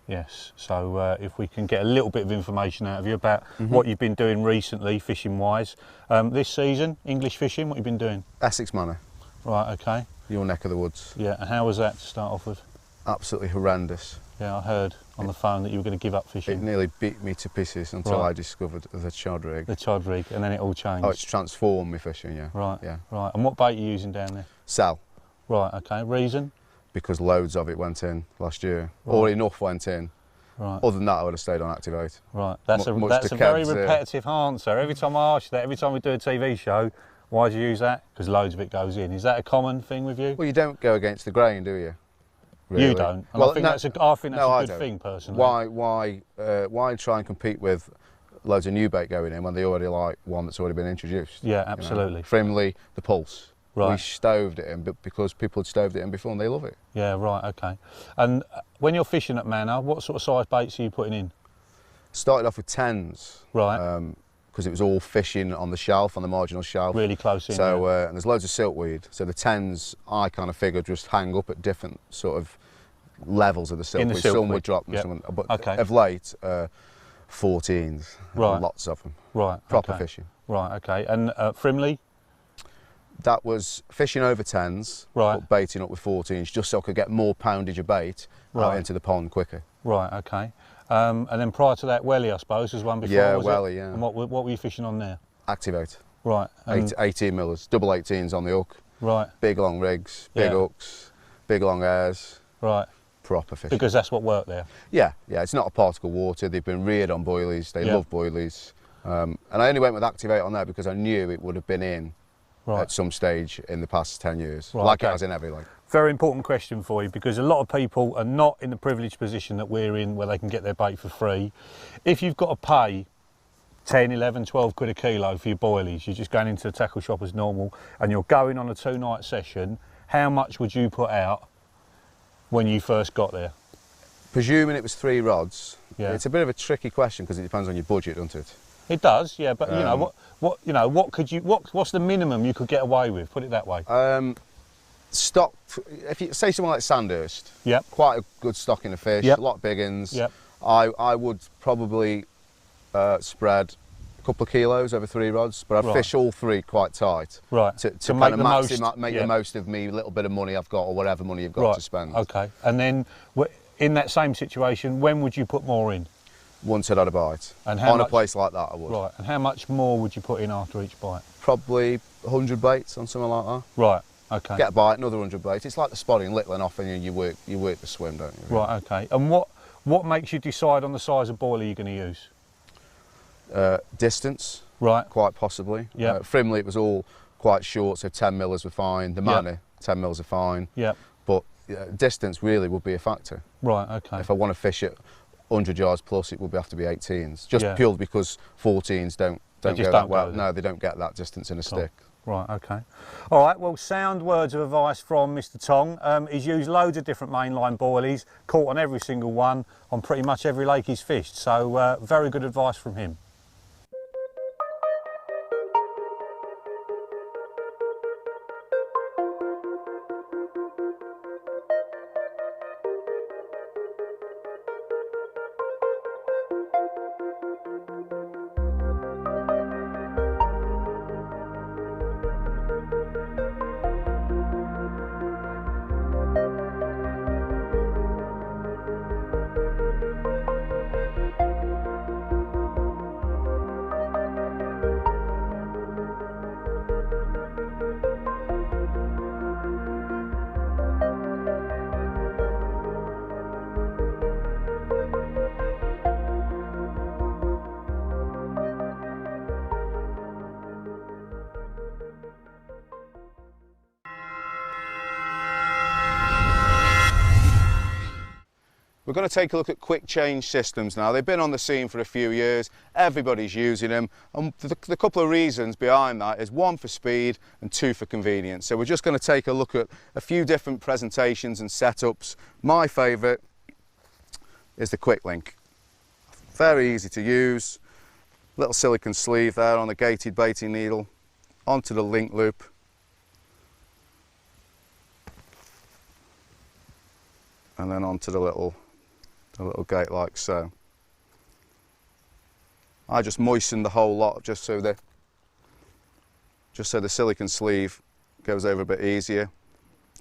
Yes, so if we can get a little bit of information out of you about what you've been doing recently, fishing-wise. This season, English fishing, what you've been doing? Essex Manor. Right, okay. Your neck of the woods. Yeah, and how was that to start off with? Absolutely horrendous. Yeah, I heard on the phone that you were going to give up fishing. It nearly beat me to pieces until I discovered the Chod rig. The Chod rig, and then it all changed. Oh, it's transformed me fishing, yeah. Right, yeah. Right. And what bait are you using down there? Cell. Right, okay. Reason? Because loads of it went in last year, right. or enough went in. Right. Other than that, I would have stayed on Activate. Right, that's a very repetitive answer. Every time I ask you that, every time we do a TV show, why do you use that? Because loads of it goes in. Is that a common thing with you? Well, you don't go against the grain, do you? Really? You don't. And well, I think that's a good thing, personally. Why try and compete with loads of new bait going in when they already like one that's already been introduced? Yeah, absolutely. You know? Frimley, the Pulse. Right. We stoved it in because people had stoved it in before and they love it. Yeah, right, okay. And when you're fishing at Manor, what sort of size baits are you putting in? Started off with 10s. Right. Because it was all fishing on the shelf, on the marginal shelf. Really close in. So, and there's loads of silkweed. So the 10s, I kind of figured just hang up at different sort of levels of the silkweed. Some would drop, some, but of late, 14s. Right. Lots of them. Right. Proper fishing. Right, okay. And Frimley? That was fishing over 10s, right, but baiting up with 14s, just so I could get more poundage of bait out into the pond quicker. Right, okay. And then prior to that, welly, I suppose, was one before, Yeah, was welly, it? yeah. And what were you fishing on there? Activate. Right. 18 millers, double 18s on the hook. Right. Big long rigs, big hooks, big long airs. Right. Proper fishing. Because that's what worked there. Yeah, yeah. It's not a particle water. They've been reared on boilies. They love boilies. And I only went with Activate on there because I knew it would have been in at some stage in the past 10 years, like it has in every lake. Very important question for you, because a lot of people are not in the privileged position that we're in where they can get their bait for free. If you've got to pay 10, 11, 12 quid a kilo for your boilies, you're just going into the tackle shop as normal and you're going on a 2-night session, how much would you put out when you first got there? Presuming it was 3 rods, it's a bit of a tricky question because it depends on your budget, doesn't it? It does, yeah, but what's the minimum you could get away with? Put it that way. Stock, if you say someone like Sandhurst, quite a good stock in the fish, a lot of big uns. I would probably spread a couple of kilos over 3 rods, but I'd fish all 3 quite tight. Right. To make kind of make the most of me little bit of money I've got, or whatever money you've got to spend. Okay. And then in that same situation, when would you put more in? Once I'd had a bite. And on a place like that, I would. Right. And how much more would you put in after each bite? Probably 100 baits on something like that. Right. Okay. Get a bite, another 100 baits. It's like the spotting, littling off, and you work the swim, don't you? Really? Right. Okay. And what makes you decide on the size of boiler you're going to use? Distance. Right. Quite possibly. Yeah. Frimley, it was all quite short, so 10 millers were fine. The Manor, 10 mils are fine. Yeah. But distance really would be a factor. Right. Okay. If I want to fish it 100 yards plus, it would have to be 18s, just purely because 14s don't go that well. No, they don't get that distance in a stick. Right, okay. All right, well, sound words of advice from Mr. Tong. He's used loads of different mainline boilies, caught on every single one, on pretty much every lake he's fished, so very good advice from him. We're going to take a look at quick change systems now. They've been on the scene for a few years, everybody's using them, and the couple of reasons behind that is 1 for speed and 2 for convenience. So we're just going to take a look at a few different presentations and setups. My favourite is the quick link. Very easy to use, little silicone sleeve there on the gated baiting needle, onto the link loop. And then onto the little gate like so. I just moisten the whole lot just so the silicone sleeve goes over a bit easier.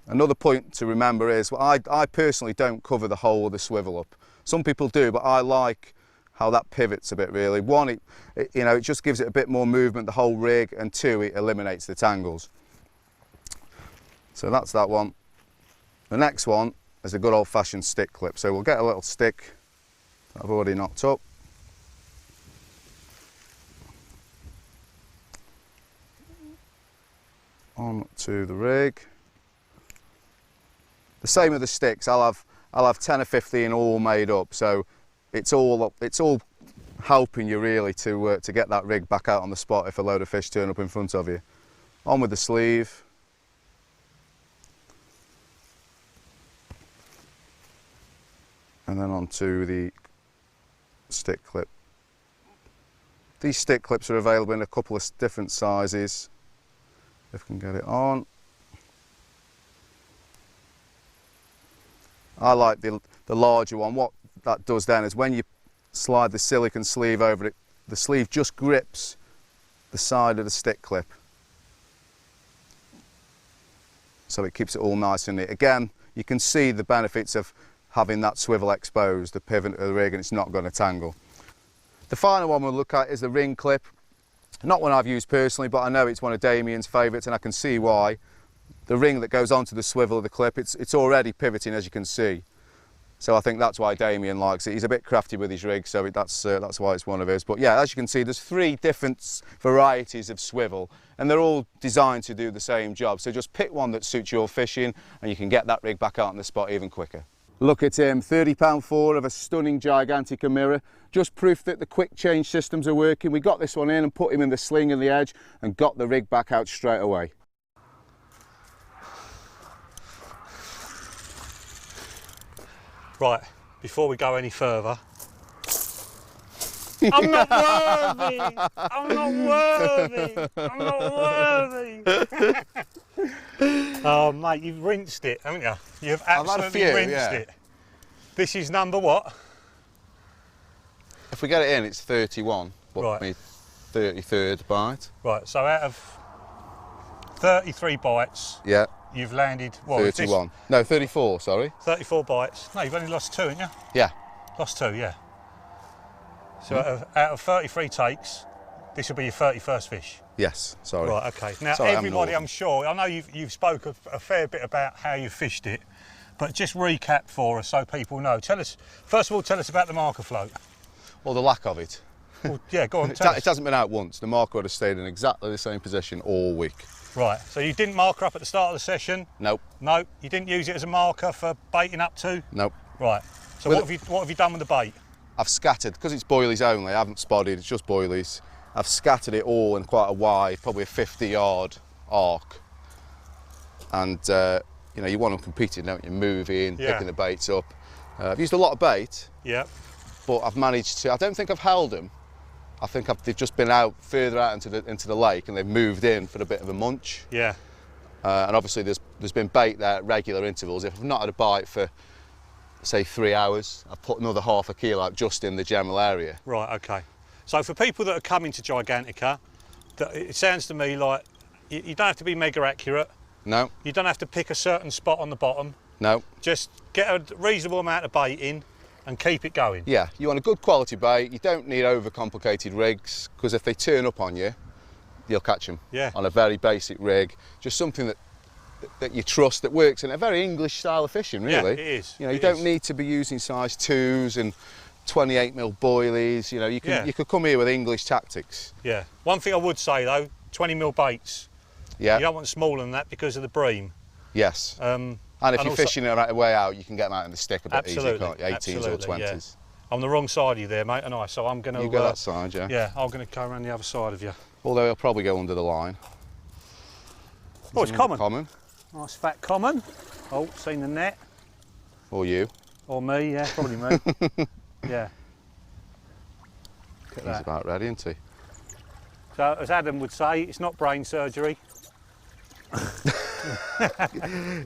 Another point to remember is, well, I personally don't cover the whole of the swivel up. Some people do, but I like how that pivots a bit really. 1, it just gives it a bit more movement, the whole rig, and 2, it eliminates the tangles. So that's that one. The next one is a good old-fashioned stick clip. So we'll get a little stick that I've already knocked up. On to the rig. The same with the sticks. I'll have 10 or 15 all made up. So it's all helping you really to get that rig back out on the spot if a load of fish turn up in front of you. On with the sleeve. And then onto the stick clip. These stick clips are available in a couple of different sizes, if we can get it on. I like the larger one. What that does then is when you slide the silicone sleeve over it, the sleeve just grips the side of the stick clip. so it keeps it all nice and neat. Again, you can see the benefits of having that swivel exposed, the pivot of the rig, and it's not going to tangle. The final one we'll look at is the ring clip. Not one I've used personally, but I know it's one of Damien's favourites, and I can see why. The ring that goes onto the swivel of the clip, it's already pivoting, as you can see. So I think that's why Damien likes it. He's a bit crafty with his rig, so that's why it's one of his. But yeah, as you can see, there's 3 different varieties of swivel, and they're all designed to do the same job. So just pick one that suits your fishing, and you can get that rig back out on the spot even quicker. Look at him, 30 pound 4 of a stunning Gigantica mirror. Just proof that the quick change systems are working. We got this one in and put him in the sling and the edge and got the rig back out straight away. Right, before we go any further, I'm not worthy! I'm not worthy! I'm not worthy! Oh mate, you've rinsed it, haven't you? You've absolutely rinsed it. This is number what? If we get it in, it's 31. What, right. 33rd bite. Right, so out of 33 bites, yeah, you've landed what? 31. No, 34, sorry. 34 bites. No, you've only lost 2, haven't you? Yeah. Lost 2, yeah. So out of 33 takes, this will be your 31st fish. Yes, sorry. Right, okay. Now sorry, everybody, I'm sure, I know you've spoke a fair bit about how you fished it, but just recap for us so people know. Tell us, first of all, tell us about the marker float. Well, the lack of it. Well, yeah, go on, It hasn't been out once. The marker would have stayed in exactly the same position all week. Right, so you didn't marker up at the start of the session? Nope. No, you didn't use it as a marker for baiting up to? Nope. Right, so what have you done with the bait? I've scattered, because it's boilies only, I haven't spotted, it's just boilies. I've scattered it all in quite a wide, probably a 50-yard arc. And, you know, you want them competing, don't you? Moving, picking the baits up. I've used a lot of bait. Yeah. But I've managed to, I don't think I've held them. I think they've just been out further out into the lake and they've moved in for a bit of a munch. Yeah. And obviously there's been bait there at regular intervals. If I've not had a bite for, say, 3 hours, I've put another ½ kilo out just in the general area. Right, okay. So for people that are coming to Gigantica, it sounds to me like you don't have to be mega accurate. No. You don't have to pick a certain spot on the bottom. No. Just get a reasonable amount of bait in and keep it going. Yeah, you want a good quality bait. You don't need overcomplicated rigs, because if they turn up on you, you'll catch them. Yeah. On a very basic rig, just something that you trust, that works in a very English style of fishing, really. Yeah, it is. You know, you don't need to be using size 2s and 28mm boilies. You know, you could come here with English tactics. Yeah. One thing I would say though, 20mm baits. Yeah. You don't want smaller than that because of the bream. Yes. And if you're fishing it right the way out, you can get them out in the stick a bit easier, can't you? 18s or 20s. Yeah. I'm the wrong side of you there, mate, and so I'm going to... You go that side, yeah. Yeah, I'm going to go around the other side of you. Although he'll probably go under the line. Oh, it's common. Common. Nice fat common. Oh, seen the net. Or you. Or me, yeah, probably me. Yeah. He's about ready, isn't he? So, as Adam would say, it's not brain surgery.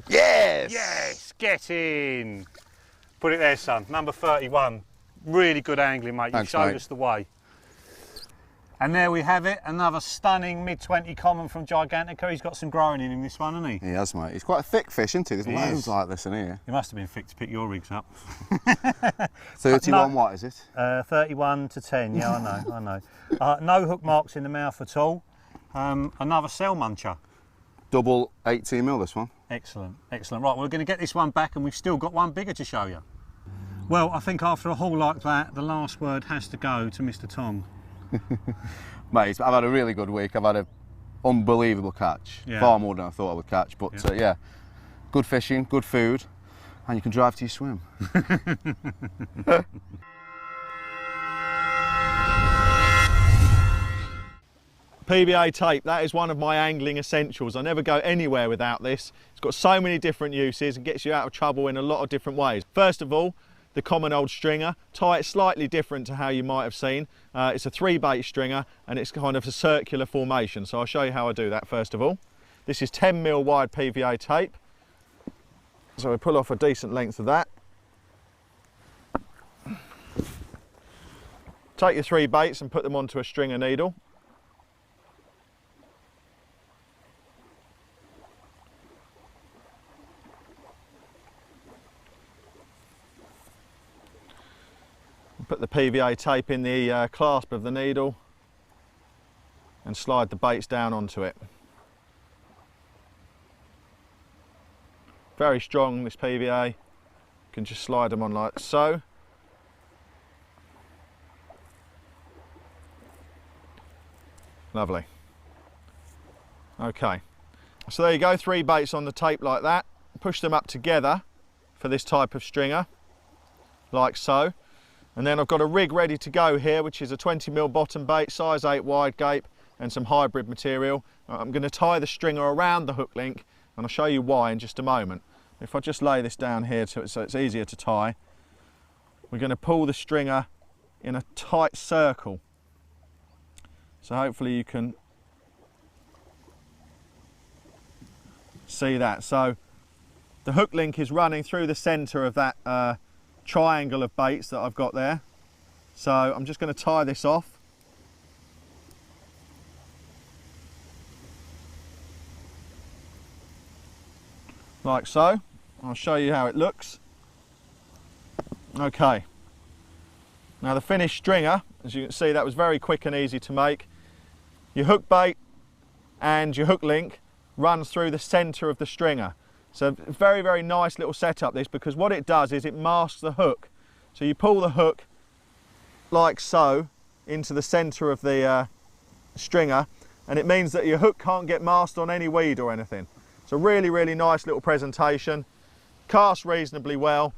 Yes! Yes! Get in! Put it there, son. Number 31. Really good angling, mate. You've showed us the way. And there we have it. Another stunning mid-20 common from Gigantica. He's got some growing in him, this one, hasn't he? He has, mate. He's quite a thick fish, isn't he? There's loads like this in here. He must have been thick to pick your rigs up. 31, no, what is it? 31 to 10, yeah, I know. No hook marks in the mouth at all. Another cell muncher. Double 18mm, this one. Excellent, excellent. Right, we're going to get this one back and we've still got one bigger to show you. Well, I think after a haul like that, the last word has to go to Mr. Tong. Mate, I've had a really good week. I've had an unbelievable catch. Yeah. Far more than I thought I would catch. But yeah, good fishing, good food, and you can drive to your swim. PVA tape, that is one of my angling essentials. I never go anywhere without this. It's got so many different uses and gets you out of trouble in a lot of different ways. First of all, the common old stringer. Tie it slightly different to how you might have seen. It's a 3-bait stringer and it's kind of a circular formation. So I'll show you how I do that first of all. This is 10mm wide PVA tape. So we pull off a decent length of that. Take your 3 baits and put them onto a stringer needle. Put the PVA tape in the clasp of the needle and slide the baits down onto it. Very strong, this PVA. You can just slide them on like so. Lovely. Okay, so there you go, 3 baits on the tape like that. Push them up together for this type of stringer, like so. And then I've got a rig ready to go here, which is a 20mm bottom bait, size 8 wide gape, and some hybrid material. I'm going to tie the stringer around the hook link, and I'll show you why in just a moment. If I just lay this down here so it's easier to tie, we're going to pull the stringer in a tight circle. So hopefully you can see that. So the hook link is running through the centre of that triangle of baits that I've got there. So I'm just going to tie this off. Like so. I'll show you how it looks. Okay. Now the finished stringer, as you can see, that was very quick and easy to make. Your hook bait and your hook link runs through the centre of the stringer. So very, very nice little setup this, because what it does is it masks the hook. So you pull the hook like so into the centre of the stringer, and it means that your hook can't get masked on any weed or anything. So really, really nice little presentation. Casts reasonably well,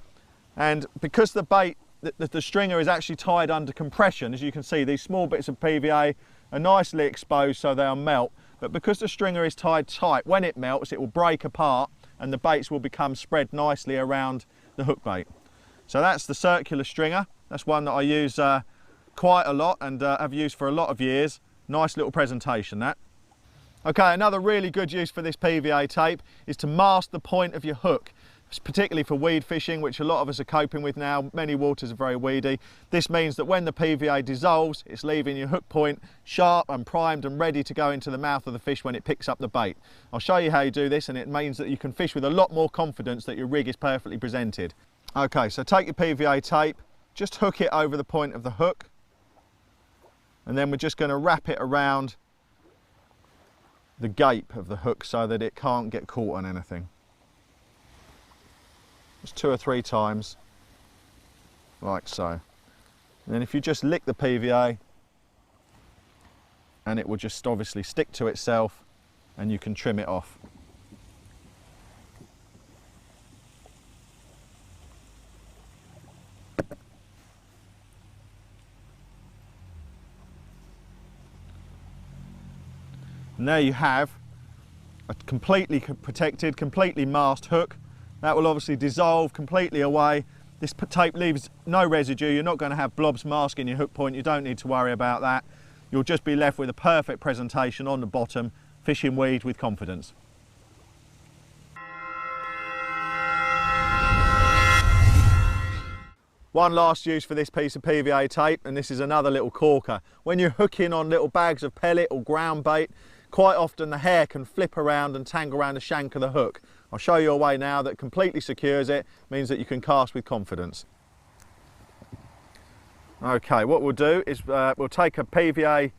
and because the bait, the stringer is actually tied under compression, as you can see, these small bits of PVA are nicely exposed so they'll melt, but because the stringer is tied tight, when it melts it will break apart and the baits will become spread nicely around the hook bait. So that's the circular stringer. That's one that I use quite a lot and have used for a lot of years. Nice little presentation, that. Okay, another really good use for this PVA tape is to mask the point of your hook, particularly for weed fishing, which a lot of us are coping with now. Many waters are very weedy. This means that when the PVA dissolves, it's leaving your hook point sharp and primed and ready to go into the mouth of the fish when it picks up the bait. I'll show you how you do this, and it means that you can fish with a lot more confidence that your rig is perfectly presented. Okay, so take your PVA tape, just hook it over the point of the hook, and then we're just going to wrap it around the gape of the hook so that it can't get caught on anything. Just 2 or 3 times, like so. And then if you just lick the PVA, and it will just obviously stick to itself, and you can trim it off. And there you have a completely protected, completely masked hook. That will obviously dissolve completely away. This tape leaves no residue. You're not going to have blobs masking your hook point. You don't need to worry about that. You'll just be left with a perfect presentation on the bottom, fishing weed with confidence. One last use for this piece of PVA tape, and this is another little corker. When you're hooking on little bags of pellet or ground bait, quite often the hair can flip around and tangle around the shank of the hook. I'll show you a way now that completely secures it, means that you can cast with confidence. Okay, what we'll do is we'll take a PVA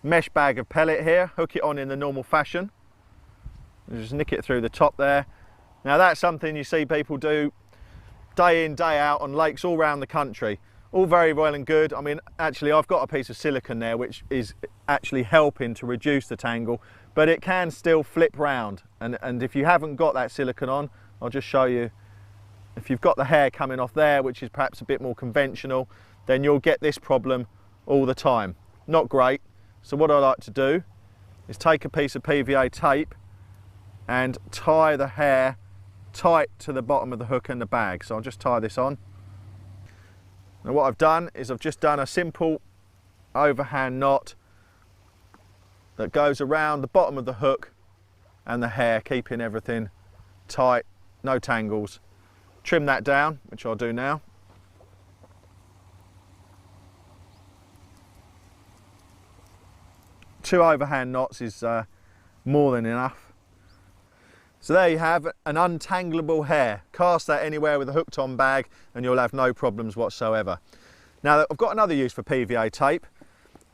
mesh bag of pellet here, hook it on in the normal fashion. Just nick it through the top there. Now that's something you see people do day in, day out on lakes all around the country. All very well and good. I mean, actually I've got a piece of silicone there which is actually helping to reduce the tangle, but it can still flip round. And if you haven't got that silicone on, I'll just show you. If you've got the hair coming off there, which is perhaps a bit more conventional, then you'll get this problem all the time. Not great. So what I like to do is take a piece of PVA tape and tie the hair tight to the bottom of the hook and the bag. So I'll just tie this on. Now what I've done is I've just done a simple overhand knot that goes around the bottom of the hook and the hair, keeping everything tight, no tangles. Trim that down, which I'll do now. Two overhand knots is more than enough. So there you have an untangleable hair. Cast that anywhere with a hooked on bag and you'll have no problems whatsoever. Now I've got another use for PVA tape,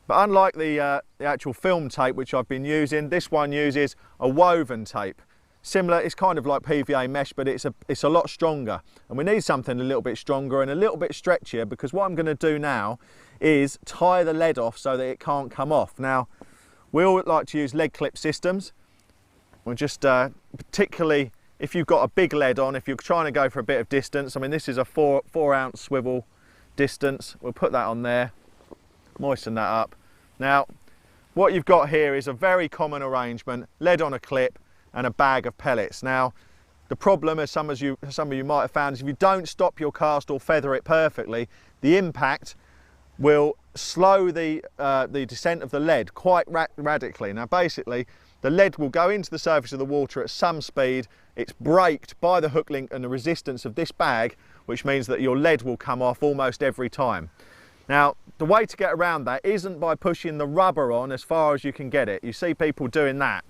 but unlike the actual film tape which I've been using, this one uses a woven tape. Similar, it's kind of like PVA mesh, but it's a lot stronger. And we need something a little bit stronger and a little bit stretchier, because what I'm going to do now is tie the lead off so that it can't come off. Now, we all like to use lead clip systems. We're just particularly if you've got a big lead on, if you're trying to go for a bit of distance. I mean, this is a 4 ounce swivel distance. We'll put that on there, moisten that up. Now, what you've got here is a very common arrangement: lead on a clip and a bag of pellets. Now, the problem, as some of you might have found, is if you don't stop your cast or feather it perfectly, the impact will slow the descent of the lead quite radically. Now, basically, the lead will go into the surface of the water at some speed. It's braked by the hook link and the resistance of this bag, which means that your lead will come off almost every time. Now, the way to get around that isn't by pushing the rubber on as far as you can get it. You see people doing that.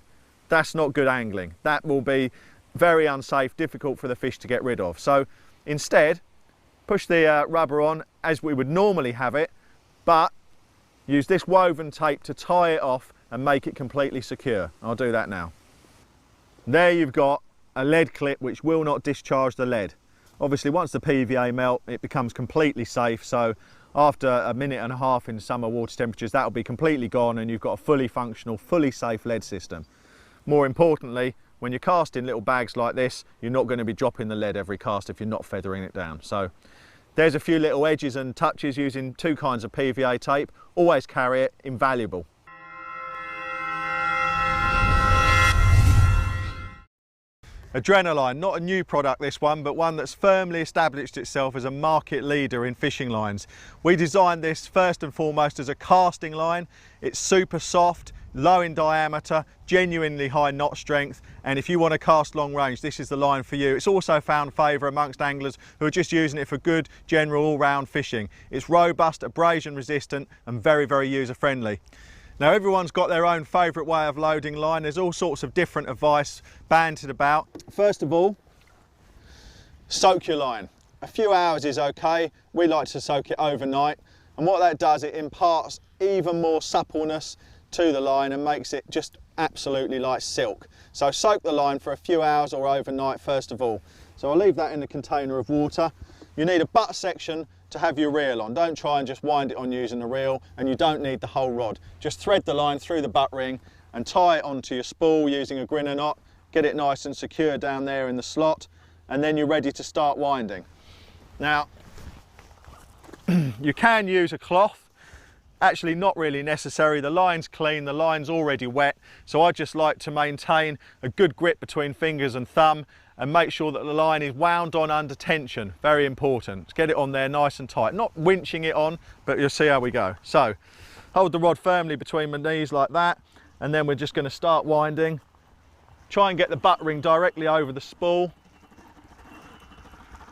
That's not good angling. That will be very unsafe, difficult for the fish to get rid of. So instead, push the rubber on as we would normally have it, but use this woven tape to tie it off and make it completely secure. I'll do that now. There you've got a lead clip which will not discharge the lead. Obviously, once the PVA melt, it becomes completely safe. So after a minute and a half in summer water temperatures, that'll be completely gone and you've got a fully functional, fully safe lead system. More importantly, when you're casting little bags like this, you're not going to be dropping the lead every cast if you're not feathering it down. So there's a few little edges and touches using 2 kinds of PVA tape. Always carry it, invaluable. Adrenaline, not a new product this one, but one that's firmly established itself as a market leader in fishing lines. We designed this first and foremost as a casting line. It's super soft, low in diameter, genuinely high knot strength, and if you want to cast long range, this is the line for you. It's also found favour amongst anglers who are just using it for good general all-round fishing. It's robust, abrasion resistant and very, very user friendly. Now, everyone's got their own favourite way of loading line. There's all sorts of different advice bandied about. First of all, soak your line. A few hours is okay. We like to soak it overnight, and what that does, it imparts even more suppleness to the line and makes it just absolutely like silk. So soak the line for a few hours or overnight first of all. So I'll leave that in the container of water. You need a butt section to have your reel on. Don't try and just wind it on using the reel, and you don't need the whole rod. Just thread the line through the butt ring and tie it onto your spool using a grinner knot. Get it nice and secure down there in the slot, and then you're ready to start winding. Now, you can use a cloth. Actually, not really necessary. The line's clean, the line's already wet, so I just like to maintain a good grip between fingers and thumb and make sure that the line is wound on under tension. Very important. Let's get it on there nice and tight. Not winching it on, but you'll see how we go. So, hold the rod firmly between my knees like that, and then we're just going to start winding. Try and get the butt ring directly over the spool,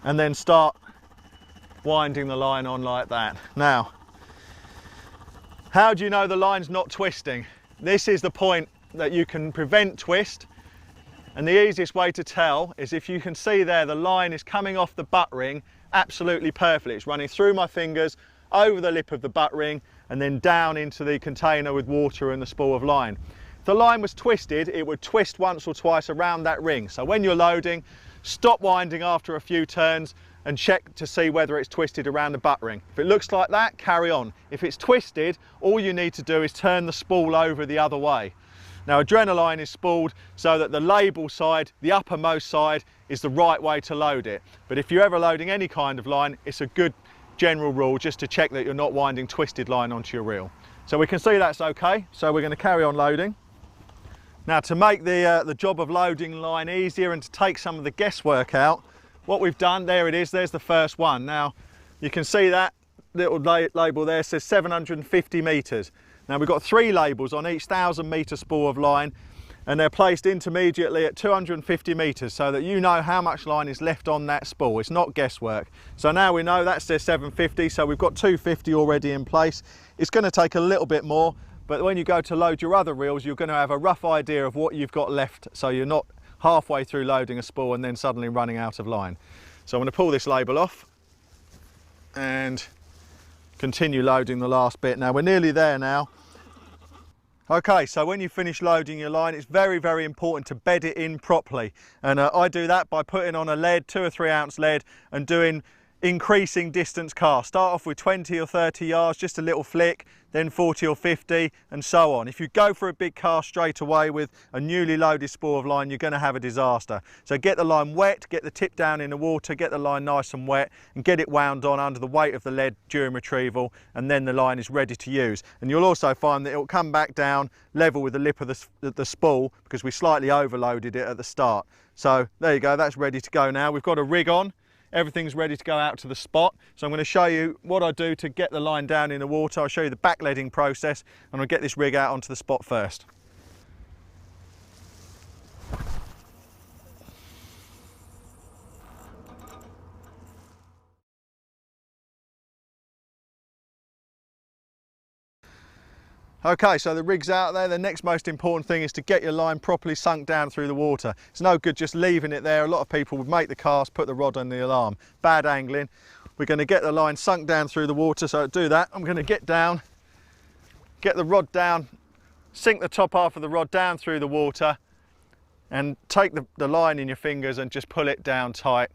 and then start winding the line on like that. Now, how do you know the line's not twisting? This is the point that you can prevent twist, and the easiest way to tell is if you can see there the line is coming off the butt ring absolutely perfectly. It's running through my fingers, over the lip of the butt ring, and then down into the container with water and the spool of line. If the line was twisted, it would twist once or twice around that ring. So when you're loading, stop winding after a few turns and check to see whether it's twisted around the butt ring. If it looks like that, carry on. If it's twisted, all you need to do is turn the spool over the other way. Now, Adrenaline is spooled so that the label side, the uppermost side, is the right way to load it. But if you're ever loading any kind of line, it's a good general rule just to check that you're not winding twisted line onto your reel. So we can see that's okay, so we're going to carry on loading. Now, to make the job of loading line easier and to take some of the guesswork out, what we've done, there it is, there's the first one. Now, you can see that little label there says 750 metres. Now, we've got 3 labels on each 1,000 metre spool of line, and they're placed intermediately at 250 metres so that you know how much line is left on that spool. It's not guesswork. So now we know that says 750, so we've got 250 already in place. It's going to take a little bit more, but when you go to load your other reels, you're going to have a rough idea of what you've got left, so you're not halfway through loading a spool and then suddenly running out of line. So I'm going to pull this label off and continue loading the last bit. Now we're nearly there now. Okay, so when you finish loading your line, it's very, very important to bed it in properly. And I do that by putting on a lead, 2 or 3 ounce lead, and doing increasing distance casts. Start off with 20 or 30 yards, just a little flick, then 40 or 50, and so on. If you go for a big cast straight away with a newly loaded spool of line, you're going to have a disaster. So get the line wet, get the tip down in the water, get the line nice and wet, and get it wound on under the weight of the lead during retrieval, and then the line is ready to use. And you'll also find that it will come back down level with the lip of the spool, because we slightly overloaded it at the start. So there you go, that's ready to go now. We've got a rig on. Everything's ready to go out to the spot. So I'm going to show you what I do to get the line down in the water. I'll show you the back leading process, and I'll get this rig out onto the spot first. Okay, so the rig's out there. The next most important thing is to get your line properly sunk down through the water. It's no good just leaving it there. A lot of people would make the cast, put the rod on the alarm. Bad angling. We're going to get the line sunk down through the water. So to do that, I'm going to get down, get the rod down, sink the top half of the rod down through the water, and take the line in your fingers and just pull it down tight.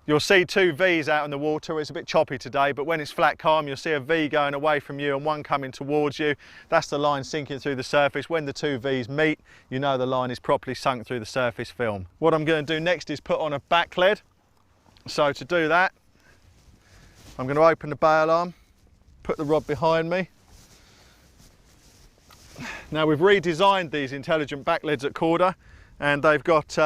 You'll see 2 V's out in the water. It's a bit choppy today, but when it's flat calm, you'll see a V going away from you and one coming towards you. That's the line sinking through the surface. When the 2 V's meet, you know the line is properly sunk through the surface film. What I'm going to do next is put on a back lead. So to do that, I'm going to open the bail arm, put the rod behind me. Now we've redesigned these intelligent back leads at Korda, and they've got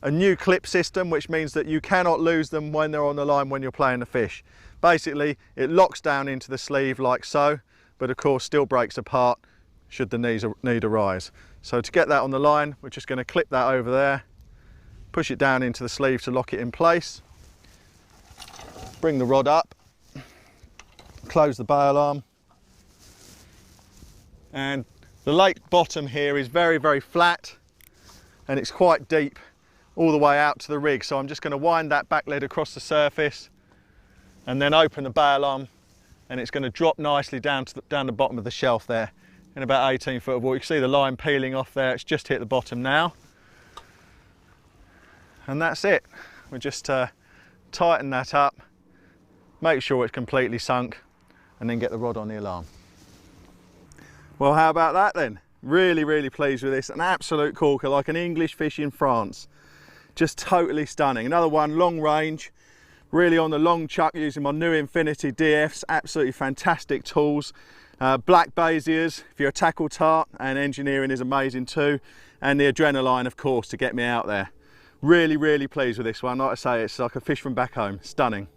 a new clip system, which means that you cannot lose them when they're on the line when you're playing the fish. Basically, it locks down into the sleeve like so, but of course still breaks apart should the need arise. So to get that on the line, we're just going to clip that over there, push it down into the sleeve to lock it in place, bring the rod up, close the bail arm, and the lake bottom here is very, very flat, and it's quite deep all the way out to the rig. So I'm just going to wind that back lead across the surface and then open the bail arm, and it's going to drop nicely down the bottom of the shelf there in about 18 foot of water. You can see the line peeling off there. It's just hit the bottom now, and that's it. We just tighten that up, make sure it's completely sunk, and then get the rod on the alarm. Well, how about that then? Really, really pleased with this. An absolute corker, like an English fish in France. Just totally stunning. Another one, long range, really on the long chuck using my new Infinity DFs. Absolutely fantastic tools. Black Beziers if you're a tackle tart, and engineering is amazing too. And the Adrenaline, of course, to get me out there. Really, really pleased with this one. Like I say, it's like a fish from back home. Stunning.